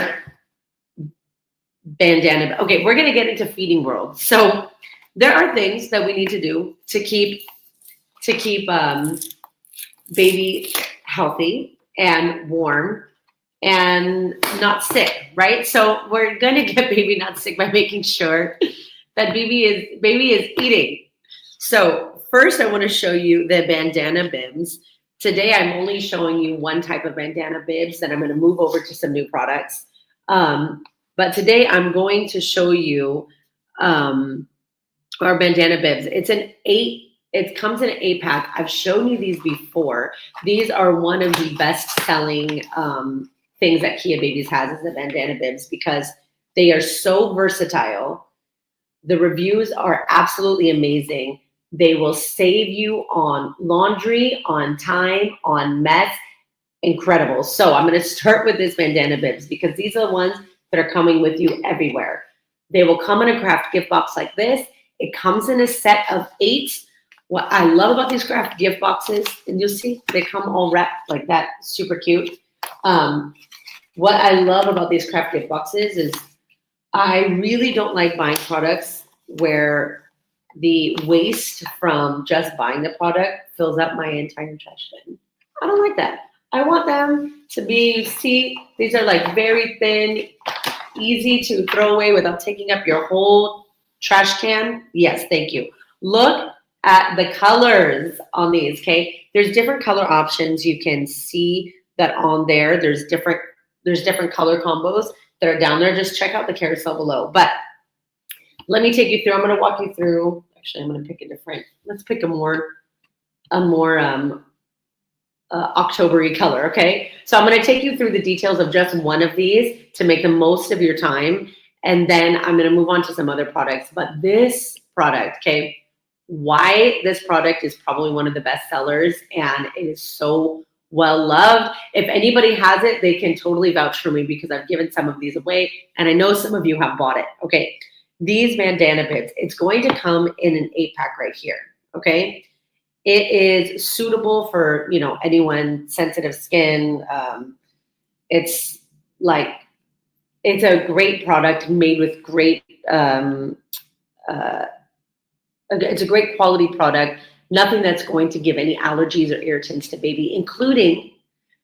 bandana. Okay, we're going to get into feeding world. So there are things that we need to do to keep baby healthy and warm and not sick, right? So we're going to get baby not sick by making sure that baby is eating. So first I want to show you the bandana bibs. Today I'm only showing you one type of bandana bibs, and I'm going to move over to some new products. But today I'm going to show you our bandana bibs. It comes in an 8-pack. I've shown you these before. These are one of the best-selling things that Kia Babies has, is the bandana bibs, because they are so versatile. The reviews are absolutely amazing. They will save you on laundry, on time, on mess. Incredible. So I'm going to start with this bandana bibs, because these are the ones that are coming with you everywhere. They will come in a craft gift box like this. It comes in a set of 8. What I love about these craft gift boxes, and you'll see they come all wrapped like that, super cute. What I love about these craft gift boxes is I really don't like buying products where the waste from just buying the product fills up my entire trash bin. I don't like that. I want them to be, see, these are like very thin, easy to throw away without taking up your whole trash can. Yes, thank you. Look at the colors on these, okay? There's different color options. You can see that on there. There's different color combos that are down there. Just check out the carousel below. But let me take you through. I'm going to walk you through. Actually, I'm going to pick a different. Let's pick a more October-y color, okay? So I'm going to take you through the details of just one of these to make the most of your time. And then I'm going to move on to some other products. But this product, okay, why this product is probably one of the best sellers and it is so well loved. If anybody has it, they can totally vouch for me because I've given some of these away and I know some of you have bought it, okay? These bandana bibs, it's going to come in an 8-pack right here, okay? It is suitable for, you know, anyone, sensitive skin. It's a great product made with great, it's a great quality product. Nothing that's going to give any allergies or irritants to baby, including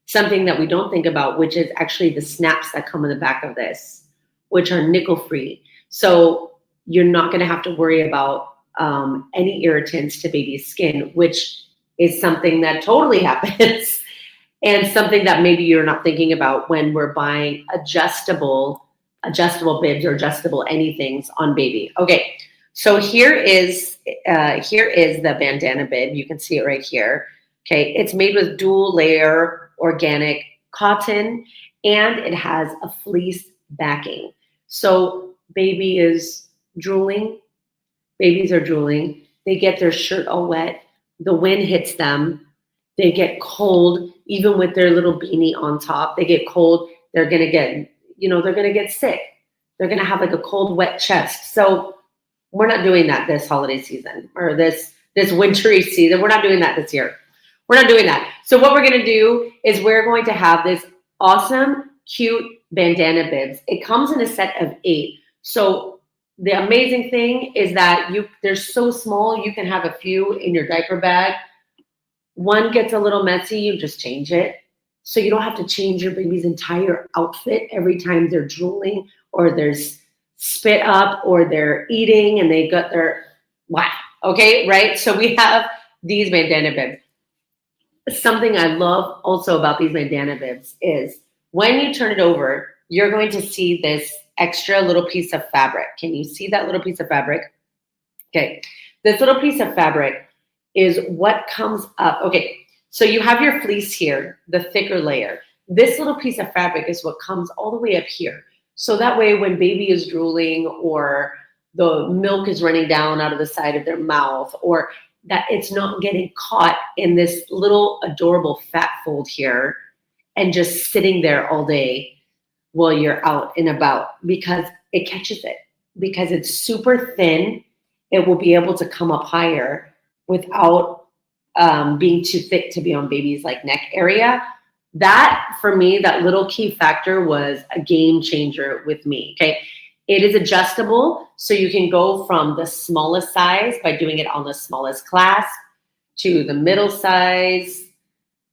something that we don't think about, which is actually the snaps that come in the back of this, which are nickel-free. So you're not going to have to worry about any irritants to baby's skin, which is something that totally happens and something that maybe you're not thinking about when we're buying adjustable bibs or adjustable anythings on baby. Okay, so here is the bandana bib. You can see it right here. Okay, it's made with dual layer organic cotton and it has a fleece backing. So baby is drooling. Babies are drooling. They get their shirt all wet. The wind hits them. They get cold, even with their little beanie on top. They get cold. They're going to get, they're going to get sick. They're going to have like a cold, wet chest. So we're not doing that this holiday season or this wintry season. We're not doing that this year. We're not doing that. So what we're going to do is we're going to have this awesome, cute bandana bibs. It comes in a set of 8. So the amazing thing is that they're so small, you can have a few in your diaper bag. One gets a little messy, you just change it. So you don't have to change your baby's entire outfit every time they're drooling or there's spit up or they're eating and they got their, wow, okay, right? So we have these bandana bibs. Something I love also about these bandana bibs is when you turn it over, you're going to see this extra little piece of fabric. Can you see that little piece of fabric? Okay, this little piece of fabric is what comes up. Okay, so you have your fleece here, the thicker layer. This little piece of fabric is what comes all the way up here. So that way when baby is drooling or the milk is running down out of the side of their mouth or that it's not getting caught in this little adorable fat fold here and just sitting there all day while you're out and about because it catches it. Because it's super thin, it will be able to come up higher without being too thick to be on baby's like neck area. That, for me, that little key factor was a game changer with me, okay? It is adjustable, so you can go from the smallest size by doing it on the smallest clasp to the middle size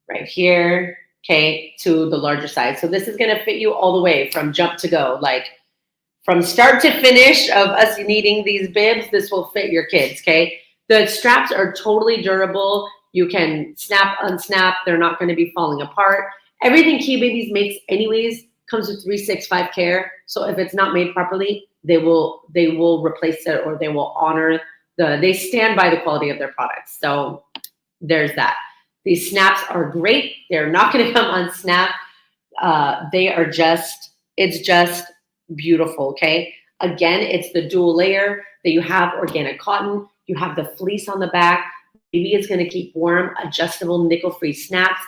right here, okay, to the larger size. So this is going to fit you all the way from jump to go. Like from start to finish of us needing these bibs, this will fit your kids, okay? The straps are totally durable. You can snap, unsnap. They're not going to be falling apart. Everything Key Babies makes anyways comes with 365 care. So if it's not made properly, they will replace it or they will honor they stand by the quality of their products. So there's that. These snaps are great. They're not going to come unsnap. It's just beautiful, okay? Again, it's the dual layer that you have organic cotton. You have the fleece on the back. Baby is going to keep warm, adjustable nickel-free snaps.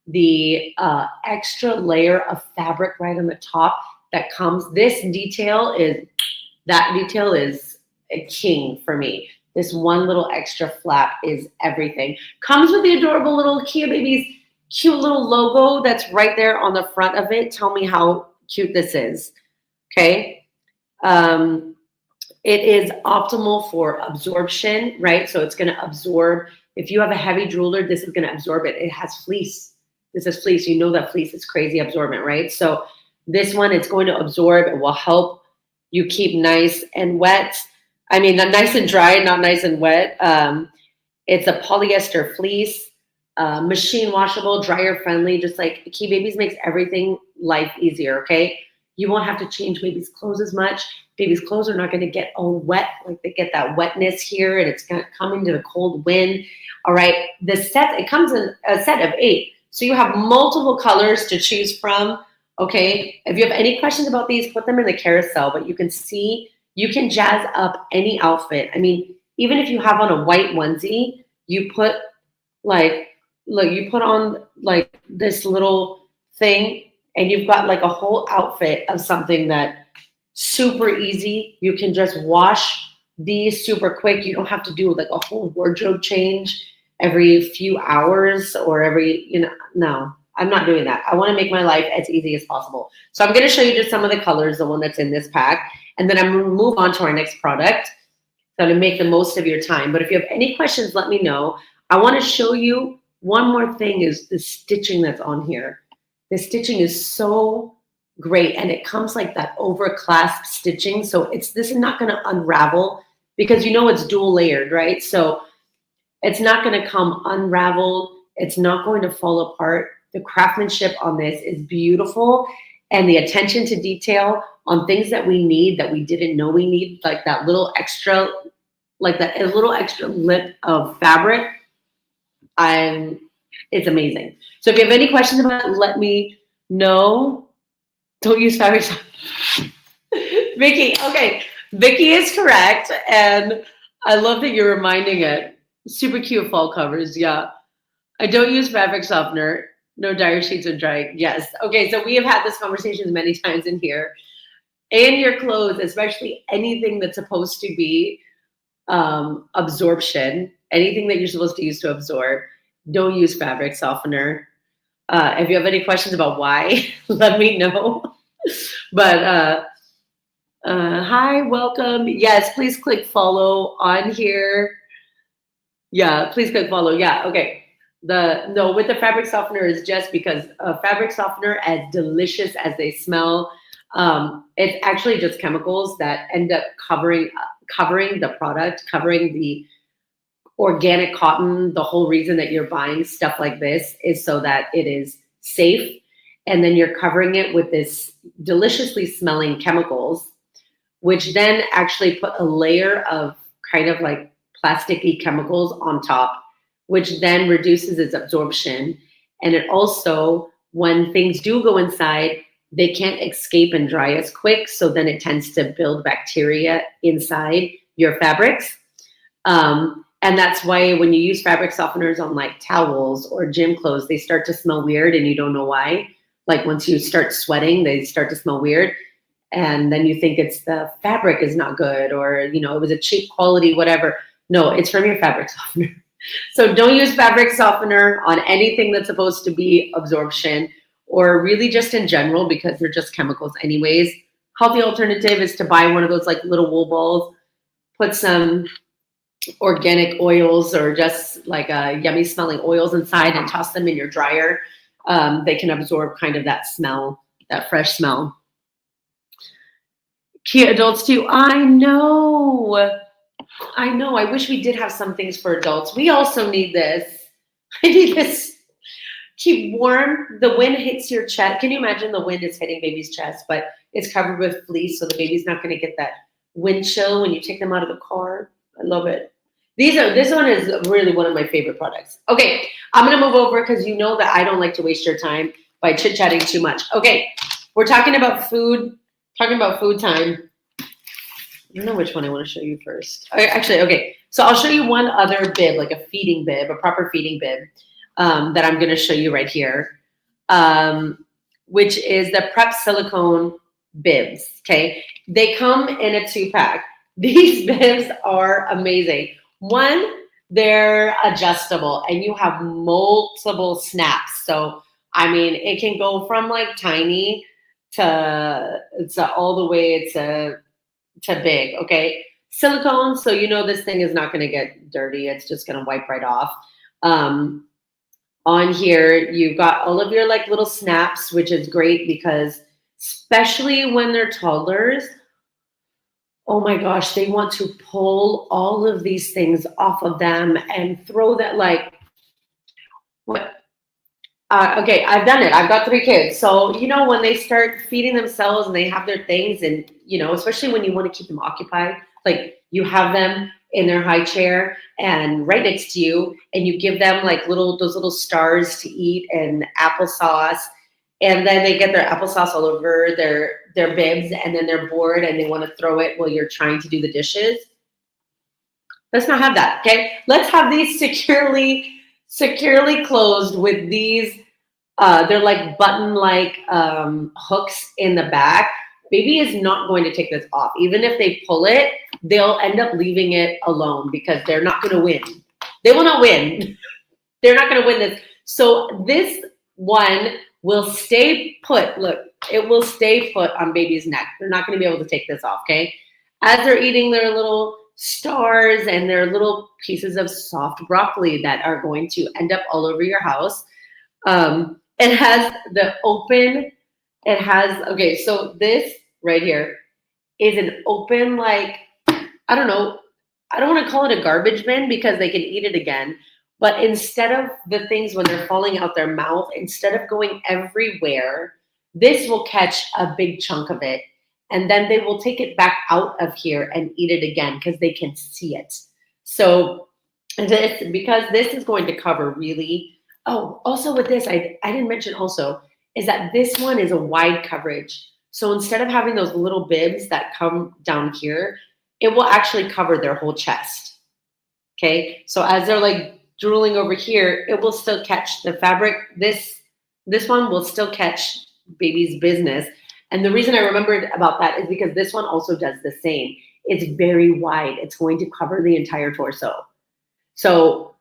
The extra layer of fabric right on the top that comes. That detail is a king for me. This one little extra flap is everything. Comes with the adorable little Kia Babies cute little logo that's right there on the front of it. Tell me how cute this is. Okay. It is optimal for absorption, right? So it's going to absorb. If you have a heavy drooler, this is going to absorb it. It has fleece. This is fleece. You know that fleece is crazy absorbent, right? So this one, it's going to absorb. It will help you keep nice and wet. I mean, not nice and dry, not nice and wet. It's a polyester fleece, machine washable, dryer friendly. Just like Key Babies makes everything life easier, okay? You won't have to change baby's clothes as much. Baby's clothes are not going to get all wet. Like they get that wetness here and it's going to come into the cold wind. All right. The set, it comes in a set of 8. So you have multiple colors to choose from. Okay. If you have any questions about these, put them in the carousel, but you can see, you can jazz up any outfit. I mean, even if you have on a white onesie, you put like, look, you put on like this little thing and you've got like a whole outfit of something that super easy. You can just wash these super quick. You don't have to do like a whole wardrobe change every few hours or every, no, I'm not doing that. I want to make my life as easy as possible. So I'm going to show you just some of the colors, the one that's in this pack, and then I'm going to move on to our next product. So to make the most of your time. But if you have any questions, let me know. I want to show you one more thing is the stitching that's on here. The stitching is so great, and it comes like that over clasp stitching. So this is not going to unravel because it's dual layered, right? So it's not going to come unraveled. It's not going to fall apart. The craftsmanship on this is beautiful, and the attention to detail on things that we need that we didn't know we need, like that little extra, lip of fabric. It's amazing. So if you have any questions about it, let me know. Don't use fabric. Vicky, okay. Vicky is correct. And I love that you're reminding it. Super cute fall covers. Yeah. I don't use fabric softener. No dryer sheets are dry. Yes. Okay. So we have had this conversation many times in here. And your clothes, especially anything that's supposed to be absorption, anything that you're supposed to use to absorb, don't use fabric softener. If you have any questions about why, let me know. But hi, welcome. Yes, please click follow on here. Yeah, please click follow. Yeah, okay. With the fabric softener is just because fabric softener, as delicious as they smell, it's actually just chemicals that end up covering the product, covering the organic cotton. The whole reason that you're buying stuff like this is so that it is safe. And then you're covering it with this deliciously smelling chemicals, which then actually put a layer of kind of like plasticky chemicals on top, which then reduces its absorption. And it also, when things do go inside, they can't escape and dry as quick. So then it tends to build bacteria inside your fabrics. And that's why when you use fabric softeners on like towels or gym clothes, they start to smell weird and you don't know why. Like once you start sweating, they start to smell weird. And then you think it's the fabric is not good or, it was a cheap quality, whatever. No, it's from your fabric softener. So don't use fabric softener on anything that's supposed to be absorption or really just in general because they're just chemicals anyways. Healthy alternative is to buy one of those like little wool balls, put some organic oils or just like yummy smelling oils inside and toss them in your dryer. They can absorb kind of that smell, that fresh smell. Key adults too. I know. I wish we did have some things for adults. We also need this. I need this. Keep warm. The wind hits your chest. Can you imagine the wind is hitting baby's chest, but it's covered with fleece, so the baby's not going to get that wind chill when you take them out of the car. I love it. This one is really one of my favorite products. Okay, I'm going to move over because you know that I don't like to waste your time by chit-chatting too much. Okay, we're talking about food. Talking about food time. I don't know which one I want to show you first. Actually, okay. So I'll show you one other bib, like a feeding bib, a proper feeding bib, that I'm going to show you right here, which is the Prep Silicone bibs. Okay, they come in a 2-pack. These bibs are amazing. One, they're adjustable, and you have multiple snaps. So I mean, it can go from like tiny to all the way to big. Okay. silicone, so you know this thing is not going to get dirty. It's just going to wipe right off. Um, on here, you've got all of your like little snaps, which is great because especially when they're toddlers, oh my gosh, they want to pull all of these things off of them and throw that like what okay, I've done it. I've got 3 kids. So, you know, when they start feeding themselves and they have their things, and, you know, especially when you want to keep them occupied, like you have them in their high chair and right next to you, and you give them like those little stars to eat and applesauce. And then they get their applesauce all over their bibs, and then they're bored and they want to throw it while you're trying to do the dishes. Let's not have that. Okay. Let's have these securely closed with these they're like button like hooks in the back. Baby is not going to take this off. Even if they pull it, they'll end up leaving it alone because they're not going to win. They will not win. They're not going to win this. So this one will stay put. Look, it will stay put on baby's neck. They're not going to be able to take this off, okay? As they're eating their little stars and their little pieces of soft broccoli that are going to end up all over your house. It has the open, it has, okay, so this right here is an open, like, I don't know, I don't want to call it a garbage bin because they can eat it again. But instead of the things when they're falling out their mouth, instead of going everywhere, this will catch a big chunk of it. And then they will take it back out of here and eat it again because they can see it. So because this is going to cover really. Oh, also with this, I didn't mention also is that this one is a wide coverage. So instead of having those little bibs that come down here, it will actually cover their whole chest. Okay. So as they're like drooling over here, it will still catch the fabric. This one will still catch baby's business. And the reason I remembered about that is because this one also does the same. It's very wide. It's going to cover the entire torso. So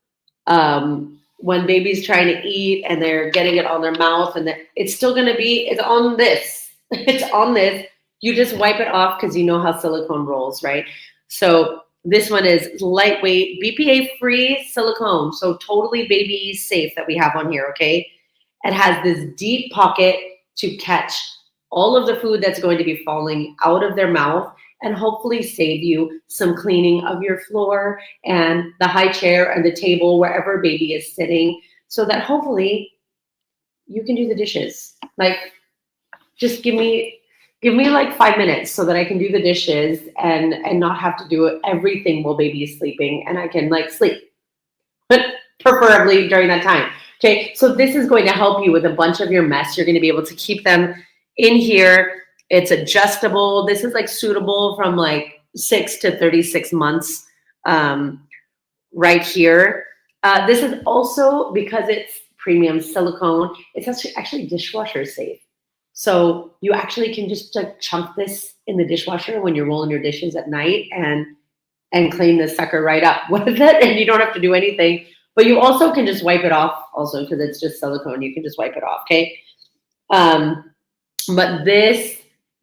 when baby's trying to eat and they're getting it on their mouth, and it's still going to be, it's on this. It's on this. You just wipe it off because you know how silicone rolls, right? So this one is lightweight, BPA-free silicone. So totally baby safe that we have on here, okay? It has this deep pocket to catch all of the food that's going to be falling out of their mouth and hopefully save you some cleaning of your floor and the high chair and the table wherever baby is sitting so that hopefully you can do the dishes. Like, just give me like 5 minutes so that I can do the dishes and not have to do everything while baby is sleeping, and I can like sleep, but preferably during that time. Okay, so this is going to help you with a bunch of your mess. You're going to be able to keep them in here. It's adjustable. This is like suitable from like 6 to 36 months right here. This is also, because it's premium silicone, it's actually dishwasher safe. So you actually can just like chunk this in the dishwasher when you're rolling your dishes at night and clean this sucker right up with it, and you don't have to do anything. But you also can just wipe it off also because it's just silicone. You can just wipe it off, okay? But this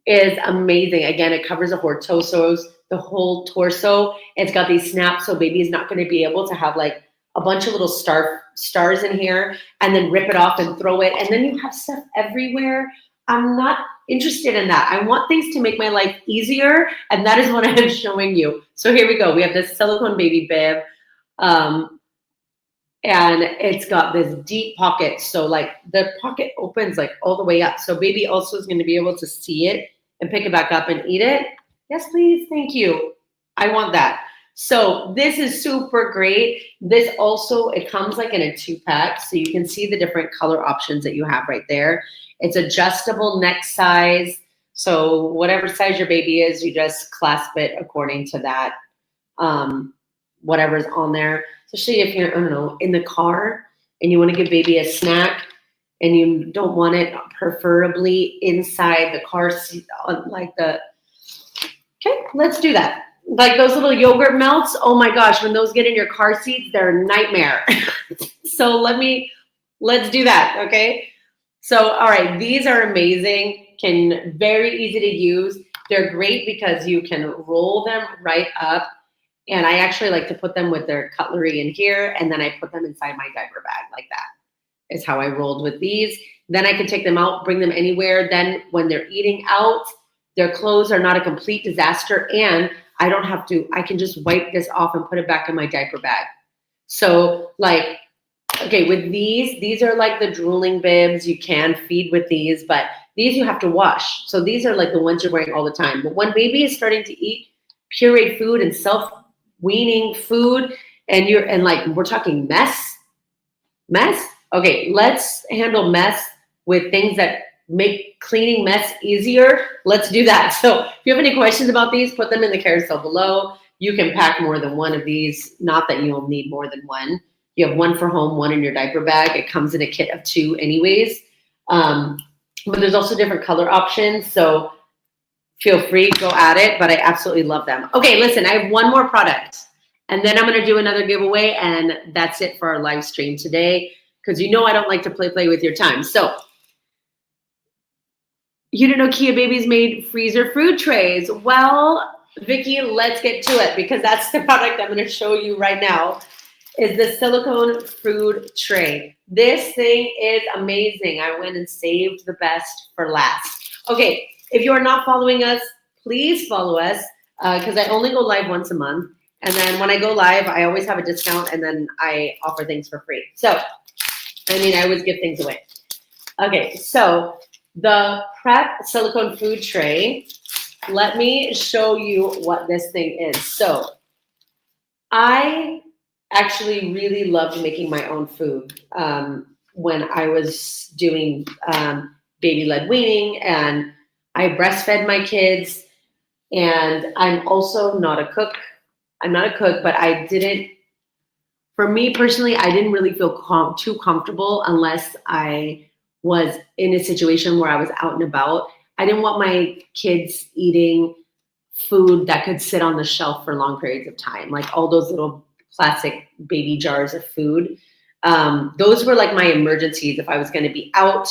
is amazing. Again, it covers the whole torso. It's got these snaps, so baby is not going to be able to have like a bunch of little stars in here and then rip it off and throw it. And then you have stuff everywhere. I'm not interested in that. I want things to make my life easier, and that is what I am showing you. So here we go. We have this silicone baby bib. And it's got this deep pocket. So like the pocket opens like all the way up. So baby also is going to be able to see it and pick it back up and eat it. Yes, please. Thank you. I want that. So this is super great. This also, it comes like in a 2-pack. So you can see the different color options that you have right there. It's adjustable neck size. So whatever size your baby is, you just clasp it according to that, whatever's on there. Especially if you're, I don't know, in the car and you want to give baby a snack and you don't want it preferably inside the car seat, okay, let's do that. Like those little yogurt melts, oh my gosh, when those get in your car seats, they're a nightmare. So let's do that, okay? So, all right, these are amazing, very easy to use. They're great because you can roll them right up. And I actually like to put them with their cutlery in here, and then I put them inside my diaper bag like that. Is how I rolled with these. Then I can take them out, bring them anywhere. Then when they're eating out, their clothes are not a complete disaster, and I don't have to, I can just wipe this off and put it back in my diaper bag. So like, okay, with these are like the drooling bibs. You can feed with these, but these you have to wash. So these are like the ones you're wearing all the time. But when baby is starting to eat pureed food and self-weaning food, and like we're talking mess. Okay, let's handle mess with things that make cleaning mess easier. Let's do that. So if you have any questions about these, put them in the carousel below. You can pack more than one of these. Not that you'll need more than one. You have one for home, one in your diaper bag. It comes in a kit of 2 anyways. But there's also different color options. So feel free, go at it. But I absolutely love them. Okay, listen, I have one more product. And then I'm going to do another giveaway. And that's it for our live stream today. Because you know I don't like to play with your time. So you didn't know Kia Babies made freezer food trays. Well, Vicky, let's get to it, because that's the product I'm going to show you right now. Is the silicone food tray. This thing is amazing. I went and saved the best for last. Okay, if you are not following us, please follow us, because I only go live once a month. And then when I go live, I always have a discount, and then I offer things for free. So, I mean, I always give things away. Okay, so the Prep silicone food tray, let me show you what this thing is. So I actually really loved making my own food when I was doing baby-led weaning, and I breastfed my kids, and I'm also not a cook. I'm not a cook, but I didn't, for me personally, I didn't really feel too comfortable unless I was in a situation where I was out and about. I didn't want my kids eating food that could sit on the shelf for long periods of time, like all those little plastic baby jars of food. Those were like my emergencies. If I was going to be out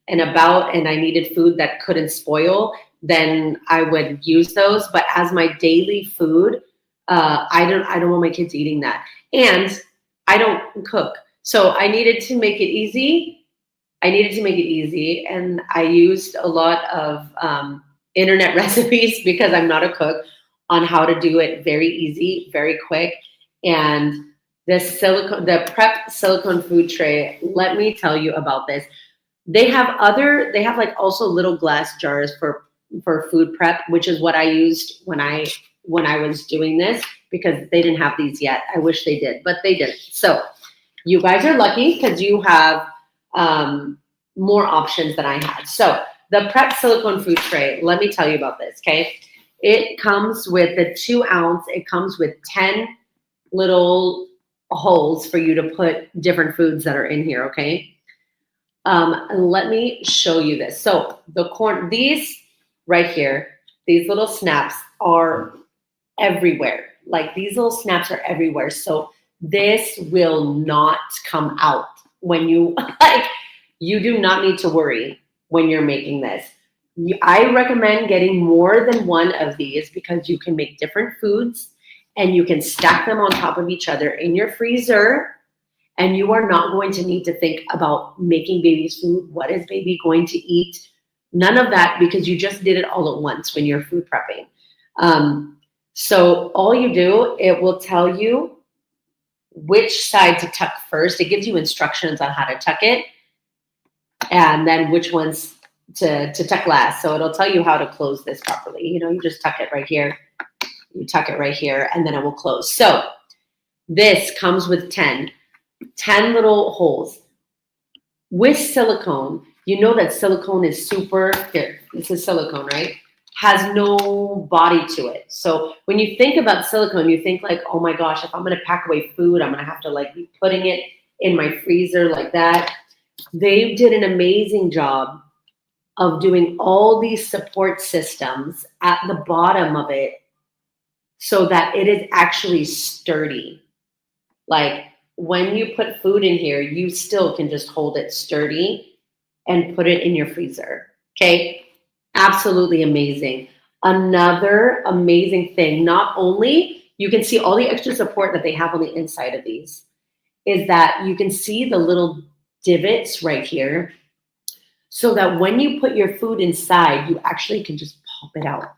and about and I needed food that couldn't spoil, then I would use those. But as my daily food, I don't want my kids eating that. And I don't cook. So I needed to make it easy. And I used a lot of internet recipes, because I'm not a cook, on how to do it very easy, very quick. And the Prep silicone food tray, let me tell you about this. They have like also little glass jars for food prep, which is what I used when I was doing this, because they didn't have these yet. I wish they did, but they didn't. So you guys are lucky, because you have more options than I had. So the Prep silicone food tray, let me tell you about this, okay? It comes with the 2 ounce. It comes with 10 little holes for you to put different foods that are in here, okay? And let me show you this. So these right here, these little snaps are everywhere. Like these little snaps are everywhere. So this will not come out when you, like, you do not need to worry when you're making this. I recommend getting more than one of these, because you can make different foods and you can stack them on top of each other in your freezer, and you are not going to need to think about making baby's food. What is baby going to eat? None of that, because you just did it all at once when you're food prepping. So all you do, it will tell you which side to tuck first. It gives you instructions on how to tuck it, and then which ones to tuck last. So it'll tell you how to close this properly. You know, you just tuck it right here. You tuck it right here, and then it will close. So this comes with 10 little holes. With silicone, you know that silicone is super, here, this is silicone, right? Has no body to it. So when you think about silicone, you think like, oh my gosh, if I'm going to pack away food, I'm going to have to like be putting it in my freezer like that. They did an amazing job of doing all these support systems at the bottom of it, so that it is actually sturdy. Like when you put food in here, you still can just hold it sturdy and put it in your freezer. Okay. Absolutely amazing. Another amazing thing, not only you can see all the extra support that they have on the inside of these, is that you can see the little divots right here, so that when you put your food inside, you actually can just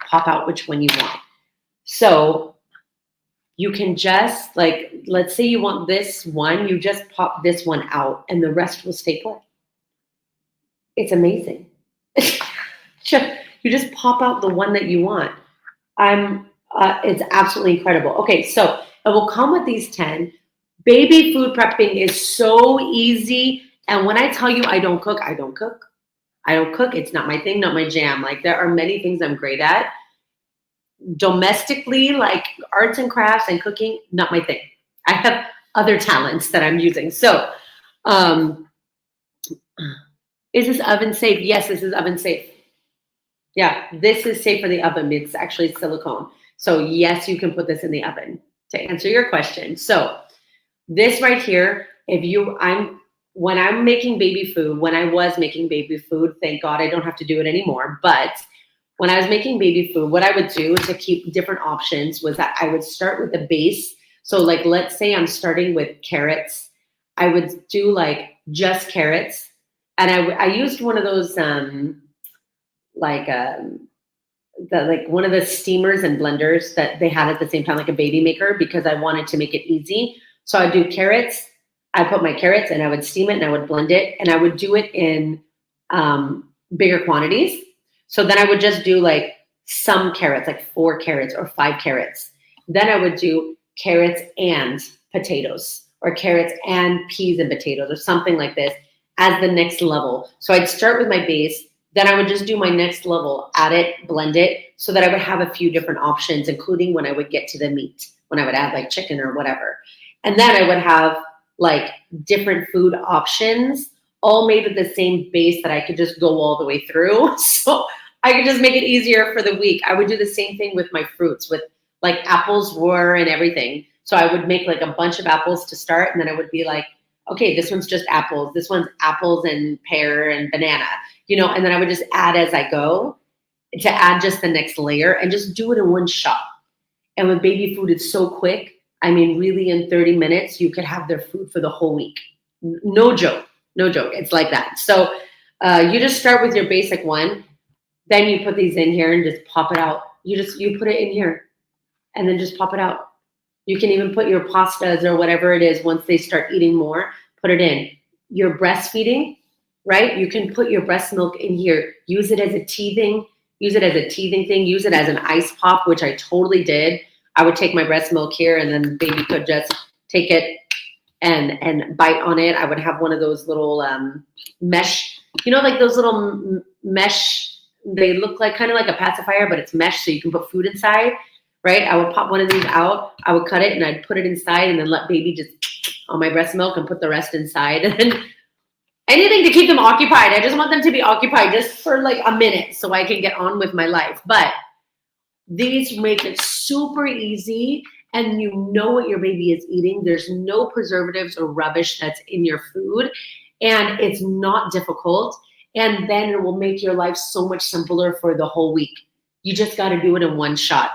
pop out which one you want. So you can just, like, let's say you want this one, you just pop this one out and the rest will stay put. It's amazing. You just pop out the one that you want. It's absolutely incredible. Okay, so it will come with these 10. Baby food prepping is so easy. And when I tell you I don't cook, I don't cook. I don't cook. It's not my thing, not my jam. Like, there are many things I'm great at. Domestically, like arts and crafts and cooking, not my thing. I have other talents that I'm using. So, is this oven safe? Yes, this is oven safe. Yeah, this is safe for the oven. It's actually silicone. So yes, you can put this in the oven, to answer your question. So this right here, when I'm making baby food, when I was making baby food, thank God I don't have to do it anymore. But when I was making baby food, what I would do to keep different options was that I would start with the base. So like, let's say I'm starting with carrots. I would do like just carrots. And I used one of those, one of the steamers and blenders that they had at the same time, like a baby maker, because I wanted to make it easy. So I'd do carrots. I put my carrots and I would steam it and I would blend it, and I would do it in bigger quantities. So then I would just do like some carrots, like 4 carrots or 5 carrots. Then I would do carrots and potatoes, or carrots and peas and potatoes, or something like this as the next level. So I'd start with my base. Then I would just do my next level, add it, blend it, so that I would have a few different options, including when I would get to the meat, when I would add like chicken or whatever. And then I would have like different food options, all made with the same base that I could just go all the way through. So I could just make it easier for the week. I would do the same thing with my fruits, with like apples were and everything. So I would make like a bunch of apples to start, and then I would be like, okay, this one's just apples. This one's apples and pear and banana, and then I would just add as I go to add just the next layer, and just do it in one shot. And with baby food, it's so quick. I mean, really in 30 minutes, you could have their food for the whole week. No joke. No joke. It's like that. So you just start with your basic one. Then you put these in here and just pop it out. You put it in here and then just pop it out. You can even put your pastas or whatever it is, once they start eating more, put it in. You're breastfeeding, right? You can put your breast milk in here. Use it as a teething. Use it as a teething thing. Use it as an ice pop, which I totally did. I would take my breast milk here, and then baby could just take it and bite on it. I would have one of those little mesh, like those little mesh. They look like kind of like a pacifier, but it's mesh, so you can put food inside. Right? I would pop one of these out. I would cut it and I'd put it inside, and then let baby just on my breast milk and put the rest inside. And then anything to keep them occupied. I just want them to be occupied just for like a minute so I can get on with my life. But these make it super easy, and you know what your baby is eating. There's no preservatives or rubbish that's in your food, and it's not difficult. And then it will make your life so much simpler for the whole week. You just got to do it in one shot.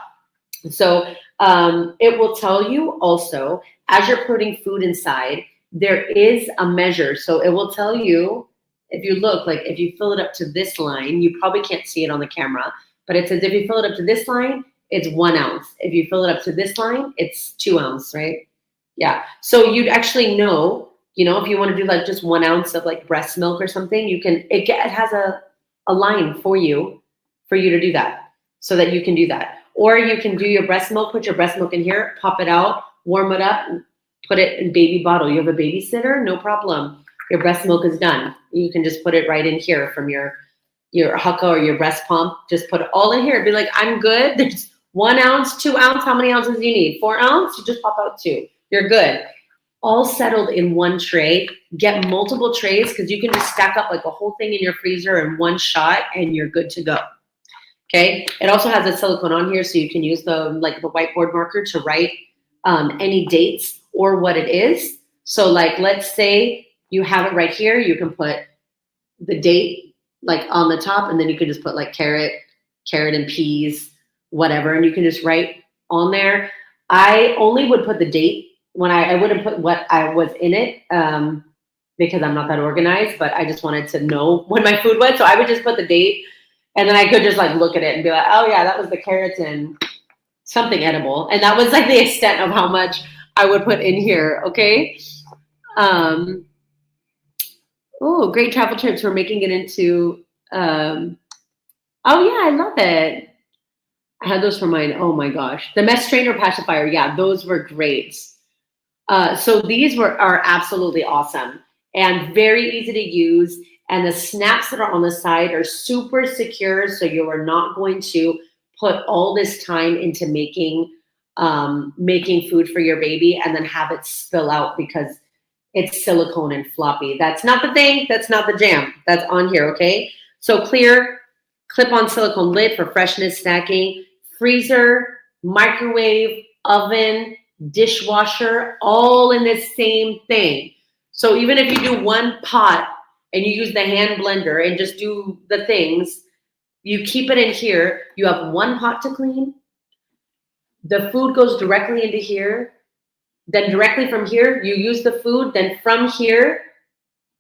So it will tell you also, as you're putting food inside, there is a measure. So it will tell you, if you look, like if you fill it up to this line, you probably can't see it on the camera, but it says if you fill it up to this line, it's 1 ounce. If you fill it up to this line, it's 2 ounces, right? Yeah. So you'd actually know, if you want to do like just 1 ounce of like breast milk or something, it has a line for you to do that, so that you can do that. Or you can do your breast milk, put your breast milk in here, pop it out, warm it up, put it in baby bottle. You have a babysitter? No problem. Your breast milk is done. You can just put it right in here from your hucka or your breast pump. Just put it all in here. Be like, I'm good. There's 1 ounce, 2 ounce. How many ounces do you need? 4 ounce? You just pop out 2. You're good. All settled in one tray. Get multiple trays, because you can just stack up like a whole thing in your freezer in one shot, and you're good to go. Okay. It also has a silicone on here, so you can use the whiteboard marker to write any dates or what it is. So like, let's say you have it right here, you can put the date like on the top, and then you can just put like carrot and peas, whatever, and you can just write on there. I only would put the date when I wouldn't put what I was in it, because I'm not that organized, but I just wanted to know when my food was. So I would just put the date, and then I could just like look at it and be like, oh yeah, that was the carrots and something edible. And that was like the extent of how much I would put in here. Okay. Oh, great travel trips. We're making it into, oh yeah, I love it. I had those for mine. Oh my gosh. The mess strainer pacifier. Yeah, those were great. So these are absolutely awesome and very easy to use. And the snaps that are on the side are super secure. So you are not going to put all this time into making food for your baby and then have it spill out because it's silicone and floppy. That's not the thing. That's not the jam. That's on here, okay? So clear, clip-on silicone lid for freshness snacking, freezer, microwave, oven, dishwasher, all in the same thing. So even if you do one pot and you use the hand blender and just do the things, you keep it in here. You have one pot to clean. The food goes directly into here. Then directly from here, you use the food. Then from here,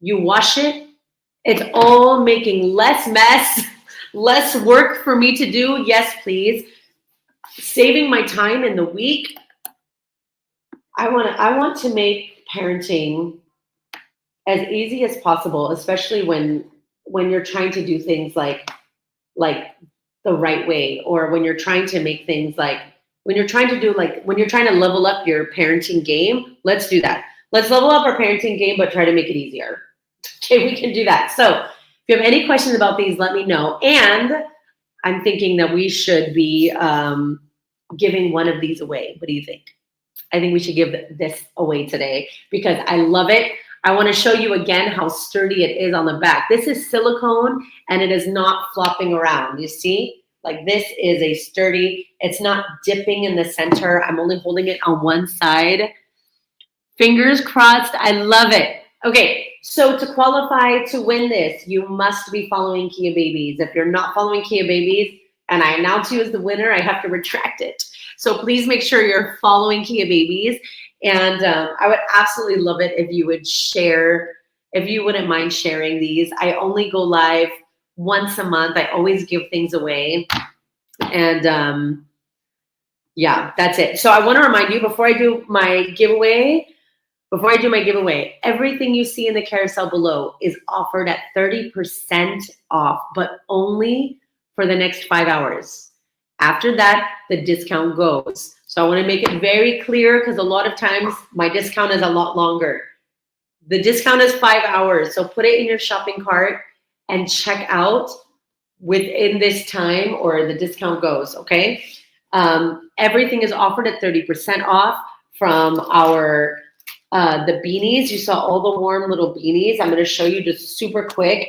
you wash it. It's all making less mess, less work for me to do. Yes, please. Saving my time in the week. I want to make parenting as easy as possible, especially when you're trying to do things like the right way, or when you're trying to make things like when you're trying to level up your parenting game. Let's do that. Let's level up our parenting game, but try to make it easier. Okay, we can do that. So if you have any questions about these, let me know. And I'm thinking that we should be giving one of these away. What do you think? I think we should give this away today because I love it. I want to show you again how sturdy it is on the back. This is silicone and it is not flopping around. You see? Like this is a sturdy, it's not dipping in the center. I'm only holding it on one side. Fingers crossed. I love it. Okay, so to qualify to win this, you must be following Kia Babies. If you're not following Kia Babies and I announce you as the winner, I have to retract it. So please make sure you're following Kia Babies. And I would absolutely love it if you would share, if you wouldn't mind sharing these. I only go live once a month. I always give things away. And yeah, that's it. So I want to remind you before I do my giveaway, everything you see in the carousel below is offered at 30% off, but only for the next 5 hours. After that, the discount goes. So I want to make it very clear because a lot of times my discount is a lot longer. The discount is 5 hours. So put it in your shopping cart and check out within this time or the discount goes, okay? Everything is offered at 30% off from our the beanies. You saw all the warm little beanies. I'm going to show you just super quick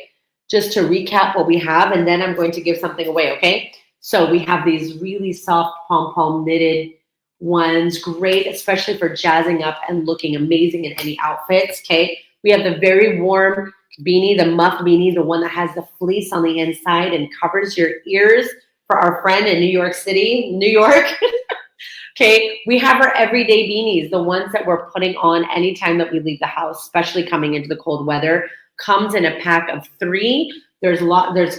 just to recap what we have, and then I'm going to give something away, okay? So we have these really soft pom-pom knitted ones, great, especially for jazzing up and looking amazing in any outfits, okay? We have the very warm beanie, the muff beanie, the one that has the fleece on the inside and covers your ears for our friend in New York City, New York. Okay, we have our everyday beanies, the ones that we're putting on anytime that we leave the house, especially coming into the cold weather. Comes in a pack of 3. There's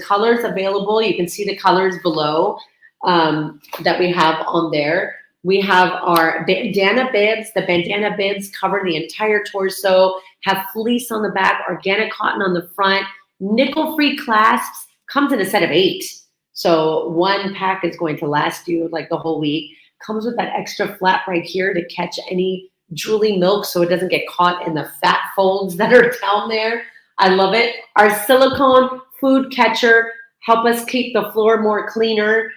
colors available. You can see the colors below that we have on there. We have our bandana bibs. The bandana bibs cover the entire torso, have fleece on the back, organic cotton on the front, nickel-free clasps. Comes in a set of 8. So one pack is going to last you like the whole week. Comes with that extra flap right here to catch any drooly milk so it doesn't get caught in the fat folds that are down there. I love it. Our silicone food catcher, help us keep the floor more cleaner.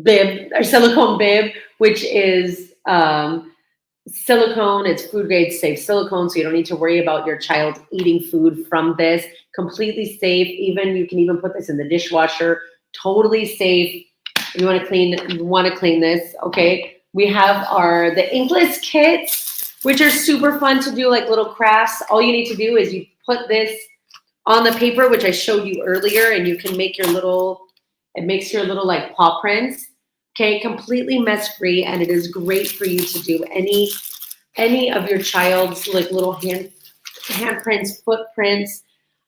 Bib, our silicone bib, which is silicone. It's food grade safe silicone, so you don't need to worry about your child eating food from this. Completely safe. You can even put this in the dishwasher. Totally safe. You want to clean this, okay? We have the inkless kits, which are super fun to do, like little crafts. All you need to do is you put this on the paper, which I showed you earlier, and you can make your little It makes your little like paw prints. Okay, completely mess free, and it is great for you to do any of your child's like little handprints, footprints,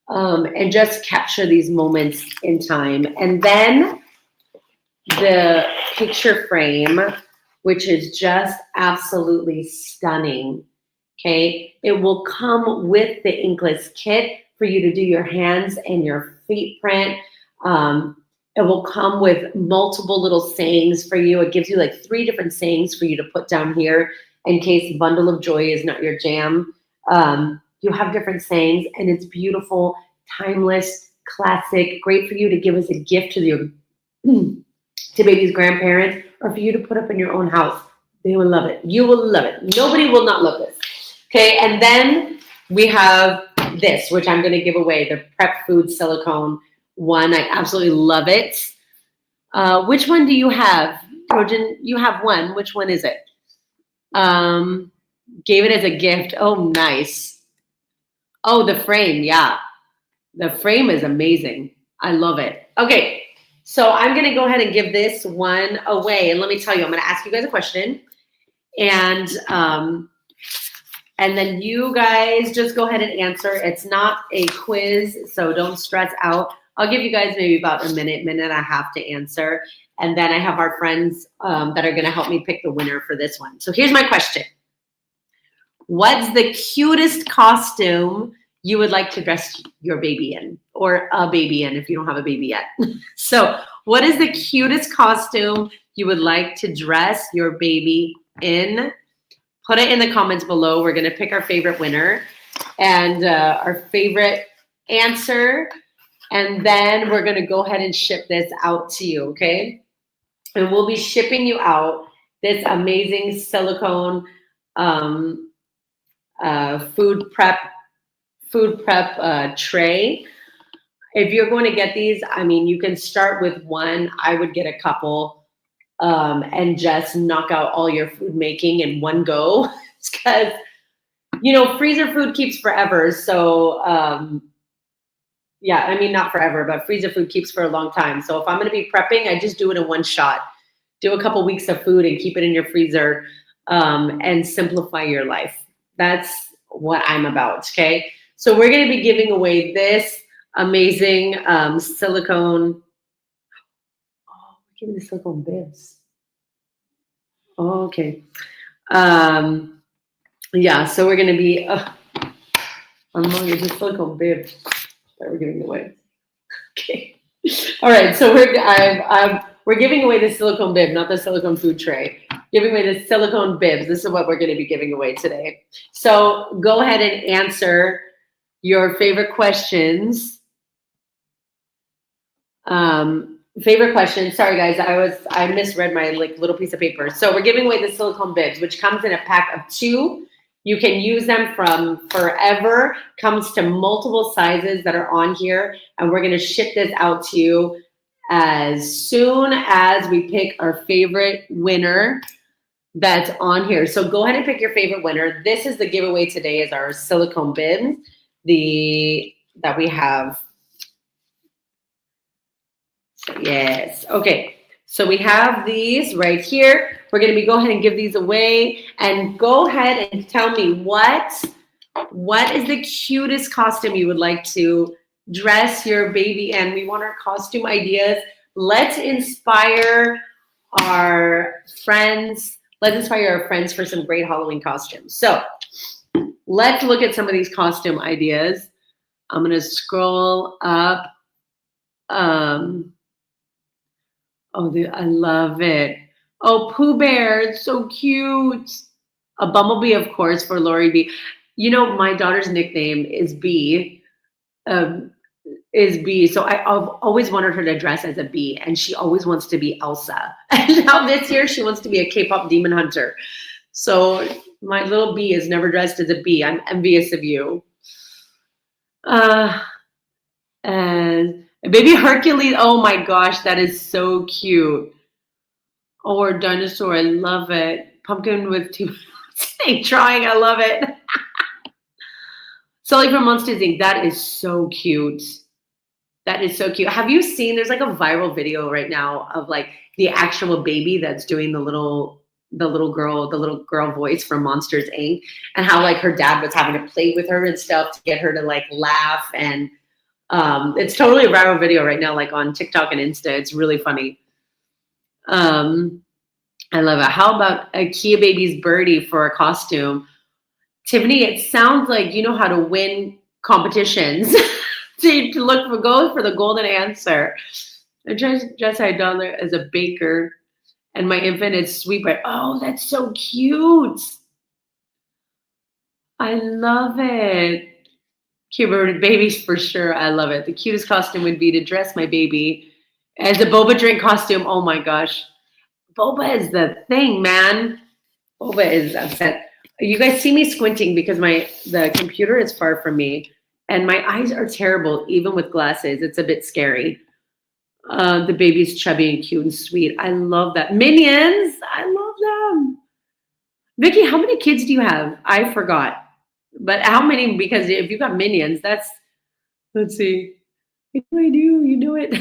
and just capture these moments in time. And then the picture frame, which is just absolutely stunning. Okay, it will come with the inkless kit for you to do your hands and your feet print. It will come with multiple little sayings for you. It gives you like 3 different sayings for you to put down here in case bundle of joy is not your jam. You have different sayings, and it's beautiful, timeless, classic, great for you to give as a gift to your to baby's grandparents, or for you to put up in your own house. They will love it. You will love it. Nobody will not love this. Okay, and then we have this, which I'm going to give away, the Prep Food Silicone one. I absolutely love it. Which one do you have? Trojan, you have one. Which one is it? Gave it as a gift. Oh, nice. Oh, the frame. Yeah. The frame is amazing. I love it. Okay. So I'm going to go ahead and give this one away. And let me tell you, I'm going to ask you guys a question. And then you guys just go ahead and answer. It's not a quiz, so don't stress out. I'll give you guys maybe about a minute and a half to answer. And then I have our friends that are going to help me pick the winner for this one. So here's my question. What's the cutest costume you would like to dress your baby in, or a baby in if you don't have a baby yet? So what is the cutest costume you would like to dress your baby in? Put it in the comments below. We're going to pick our favorite winner and our favorite answer. And then we're going to go ahead and ship this out to you, okay? And we'll be shipping you out this amazing silicone food prep tray. If you're going to get these, I mean, you can start with one. I would get a couple and just knock out all your food making in one go. Because, you know, freezer food keeps forever. So, yeah, I mean, not forever, but freezer food keeps for a long time. So if I'm going to be prepping, I just do it in one shot. Do a couple weeks of food and keep it in your freezer and simplify your life. That's what I'm about, okay? So we're going to be giving away this amazing silicone. Oh, we're giving the silicone bibs. Oh, okay. Yeah, so we're going to be, it's a silicone bib that we're giving away. Okay. All right, so we're giving away the silicone bib, not the silicone food tray. Giving away the silicone bibs. This is what we're going to be giving away today. So go ahead and answer your favorite questions. Favorite questions. Sorry, guys, I misread my like little piece of paper. So we're giving away the silicone bibs, which comes in a pack of 2. You can use them from forever. Comes to multiple sizes that are on here, and we're going to ship this out to you as soon as we pick our favorite winner that's on here. So go ahead and pick your favorite winner. This is the giveaway today, is our silicone bibs that we have. Yes. Okay. So we have these right here. We're going to be go ahead and give these away, and go ahead and tell me what is the cutest costume you would like to dress your baby in. We want our costume ideas. Let's inspire our friends. Let's inspire our friends for some great Halloween costumes. So let's look at some of these costume ideas. I'm going to scroll up. I love it. Oh, Pooh Bear, it's so cute. A bumblebee, of course, for Lori B. You know, my daughter's nickname is Bee. So I've always wanted her to dress as a bee, and she always wants to be Elsa. And now this year she wants to be a K-pop demon hunter. So my little bee is never dressed as a bee. I'm envious of you. And baby Hercules, oh my gosh, that is so cute. Oh, or dinosaur, I love it. Pumpkin with 2 snake drawing, I love it. Sully from Monsters Inc., that is so cute. That is so cute. Have you seen, there's like a viral video right now of like the actual baby that's doing the little girl voice from Monsters Inc. and how like her dad was having to play with her and stuff to get her to like laugh. And it's totally a viral video right now, like on TikTok and Insta. It's really funny. I love it. How about a Kia Baby's birdie for a costume? Tiffany, it sounds like you know how to win competitions. to go for the golden answer. I dress I dollar as a baker, and my infant is sweet bread. Oh, that's so cute. I love it. Cute babies for sure. I love it. The cutest costume would be to dress my baby as a boba drink costume. Oh my gosh. Boba is the thing, man. Boba is upset. You guys see me squinting because the computer is far from me and my eyes are terrible, even with glasses. It's a bit scary. The baby's chubby and cute and sweet. I love that. Minions. I love them. Vicky, how many kids do you have? I forgot. But how many? Because if you got minions, let's see. What do I do? You know it.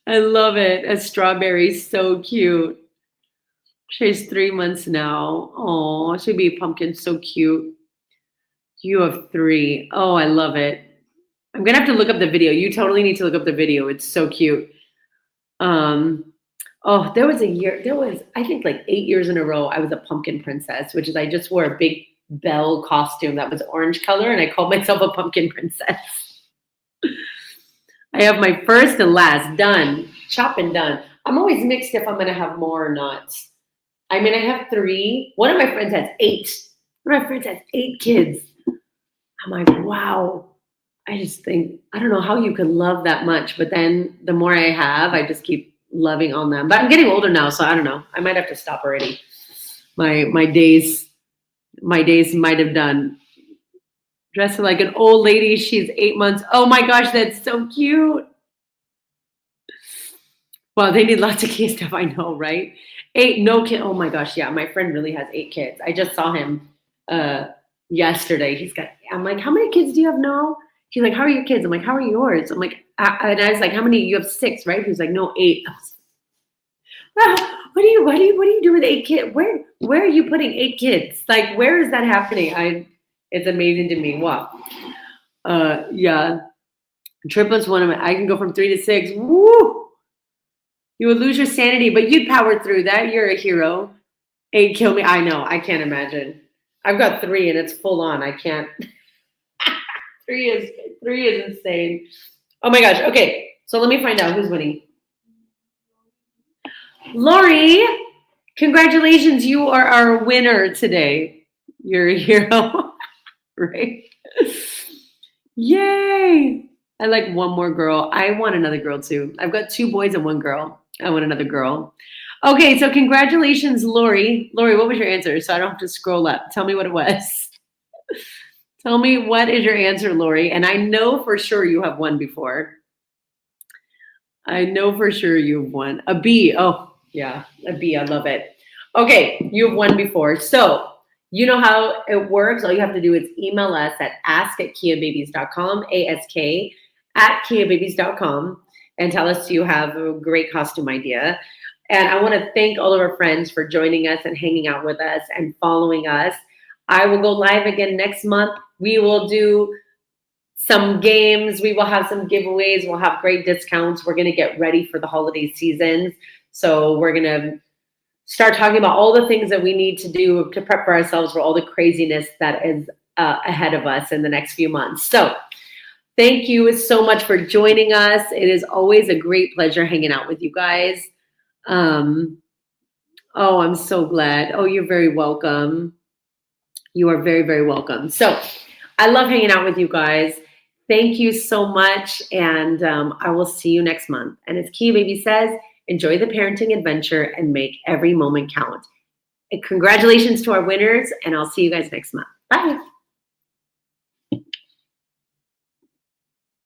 I love it. A strawberry, so cute. She's 3 months now. Oh, she'll be a pumpkin, so cute. You have 3. Oh, I love it. I'm gonna have to look up the video. You totally need to look up the video. It's so cute. Oh, there was I think like 8 years in a row, I was a pumpkin princess, which is I just wore a big bell costume that was orange color, and I called myself a pumpkin princess. I have my first and last done, chop and done. I'm always mixed if I'm gonna have more or not. I mean, I have 3. One of my friends has 8. One of my friends has 8 kids. I'm like, wow. I just think, I don't know how you can love that much, but then the more I have, I just keep loving on them. But I'm getting older now, so I don't know. I might have to stop already. My days might have done. Dressed like an old lady. She's 8 months. Oh my gosh, that's so cute. Well, they need lots of kid stuff. I know, right? 8, no kid. Oh my gosh, yeah. My friend really has 8 kids. I just saw him yesterday. I'm like, how many kids do you have now? He's like, how are your kids? I'm like, how are yours? I'm like, and I was like, how many? You have 6, right? He was like, no, 8. I was like, well, what do you do with 8 kids? Where are you putting 8 kids? Like, where is that happening? It's amazing to me. Wow. Yeah. Triplets, I can go from 3 to 6. Woo! You would lose your sanity, but you'd power through that. You're a hero. 8 kill me. I know. I can't imagine. I've got 3 and it's full on. I can't. 3 is insane. Oh my gosh. Okay. So let me find out who's winning. Lori, congratulations. You are our winner today. You're a hero. Right? Yay. I like one more girl. I want another girl too. I've got 2 boys and 1 girl. I want another girl. Okay, so congratulations, Lori. Lori, what was your answer? So I don't have to scroll up. Tell me what it was. Tell me what is your answer, Lori. And I know for sure you have won before. I know for sure you've won. A B. Oh, yeah, a B. I love it. Okay, you've won before. So you know how it works. All you have to do is email us at ask@kiababies.com, ask@kiababies.com, and tell us you have a great costume idea. And I want to thank all of our friends for joining us and hanging out with us and following us. I will go live again next month. We will do some games. We will have some giveaways. We'll have great discounts. We're going to get ready for the holiday seasons. So we're going to start talking about all the things that we need to do to prep for ourselves for all the craziness that is ahead of us in the next few months. So thank you so much for joining us. It is always a great pleasure hanging out with you guys. Oh, I'm so glad. Oh, you're very welcome. You are very, very welcome. So I love hanging out with you guys. Thank you so much. And I will see you next month. And as Kia Baby says, enjoy the parenting adventure and make every moment count. And congratulations to our winners. And I'll see you guys next month. Bye.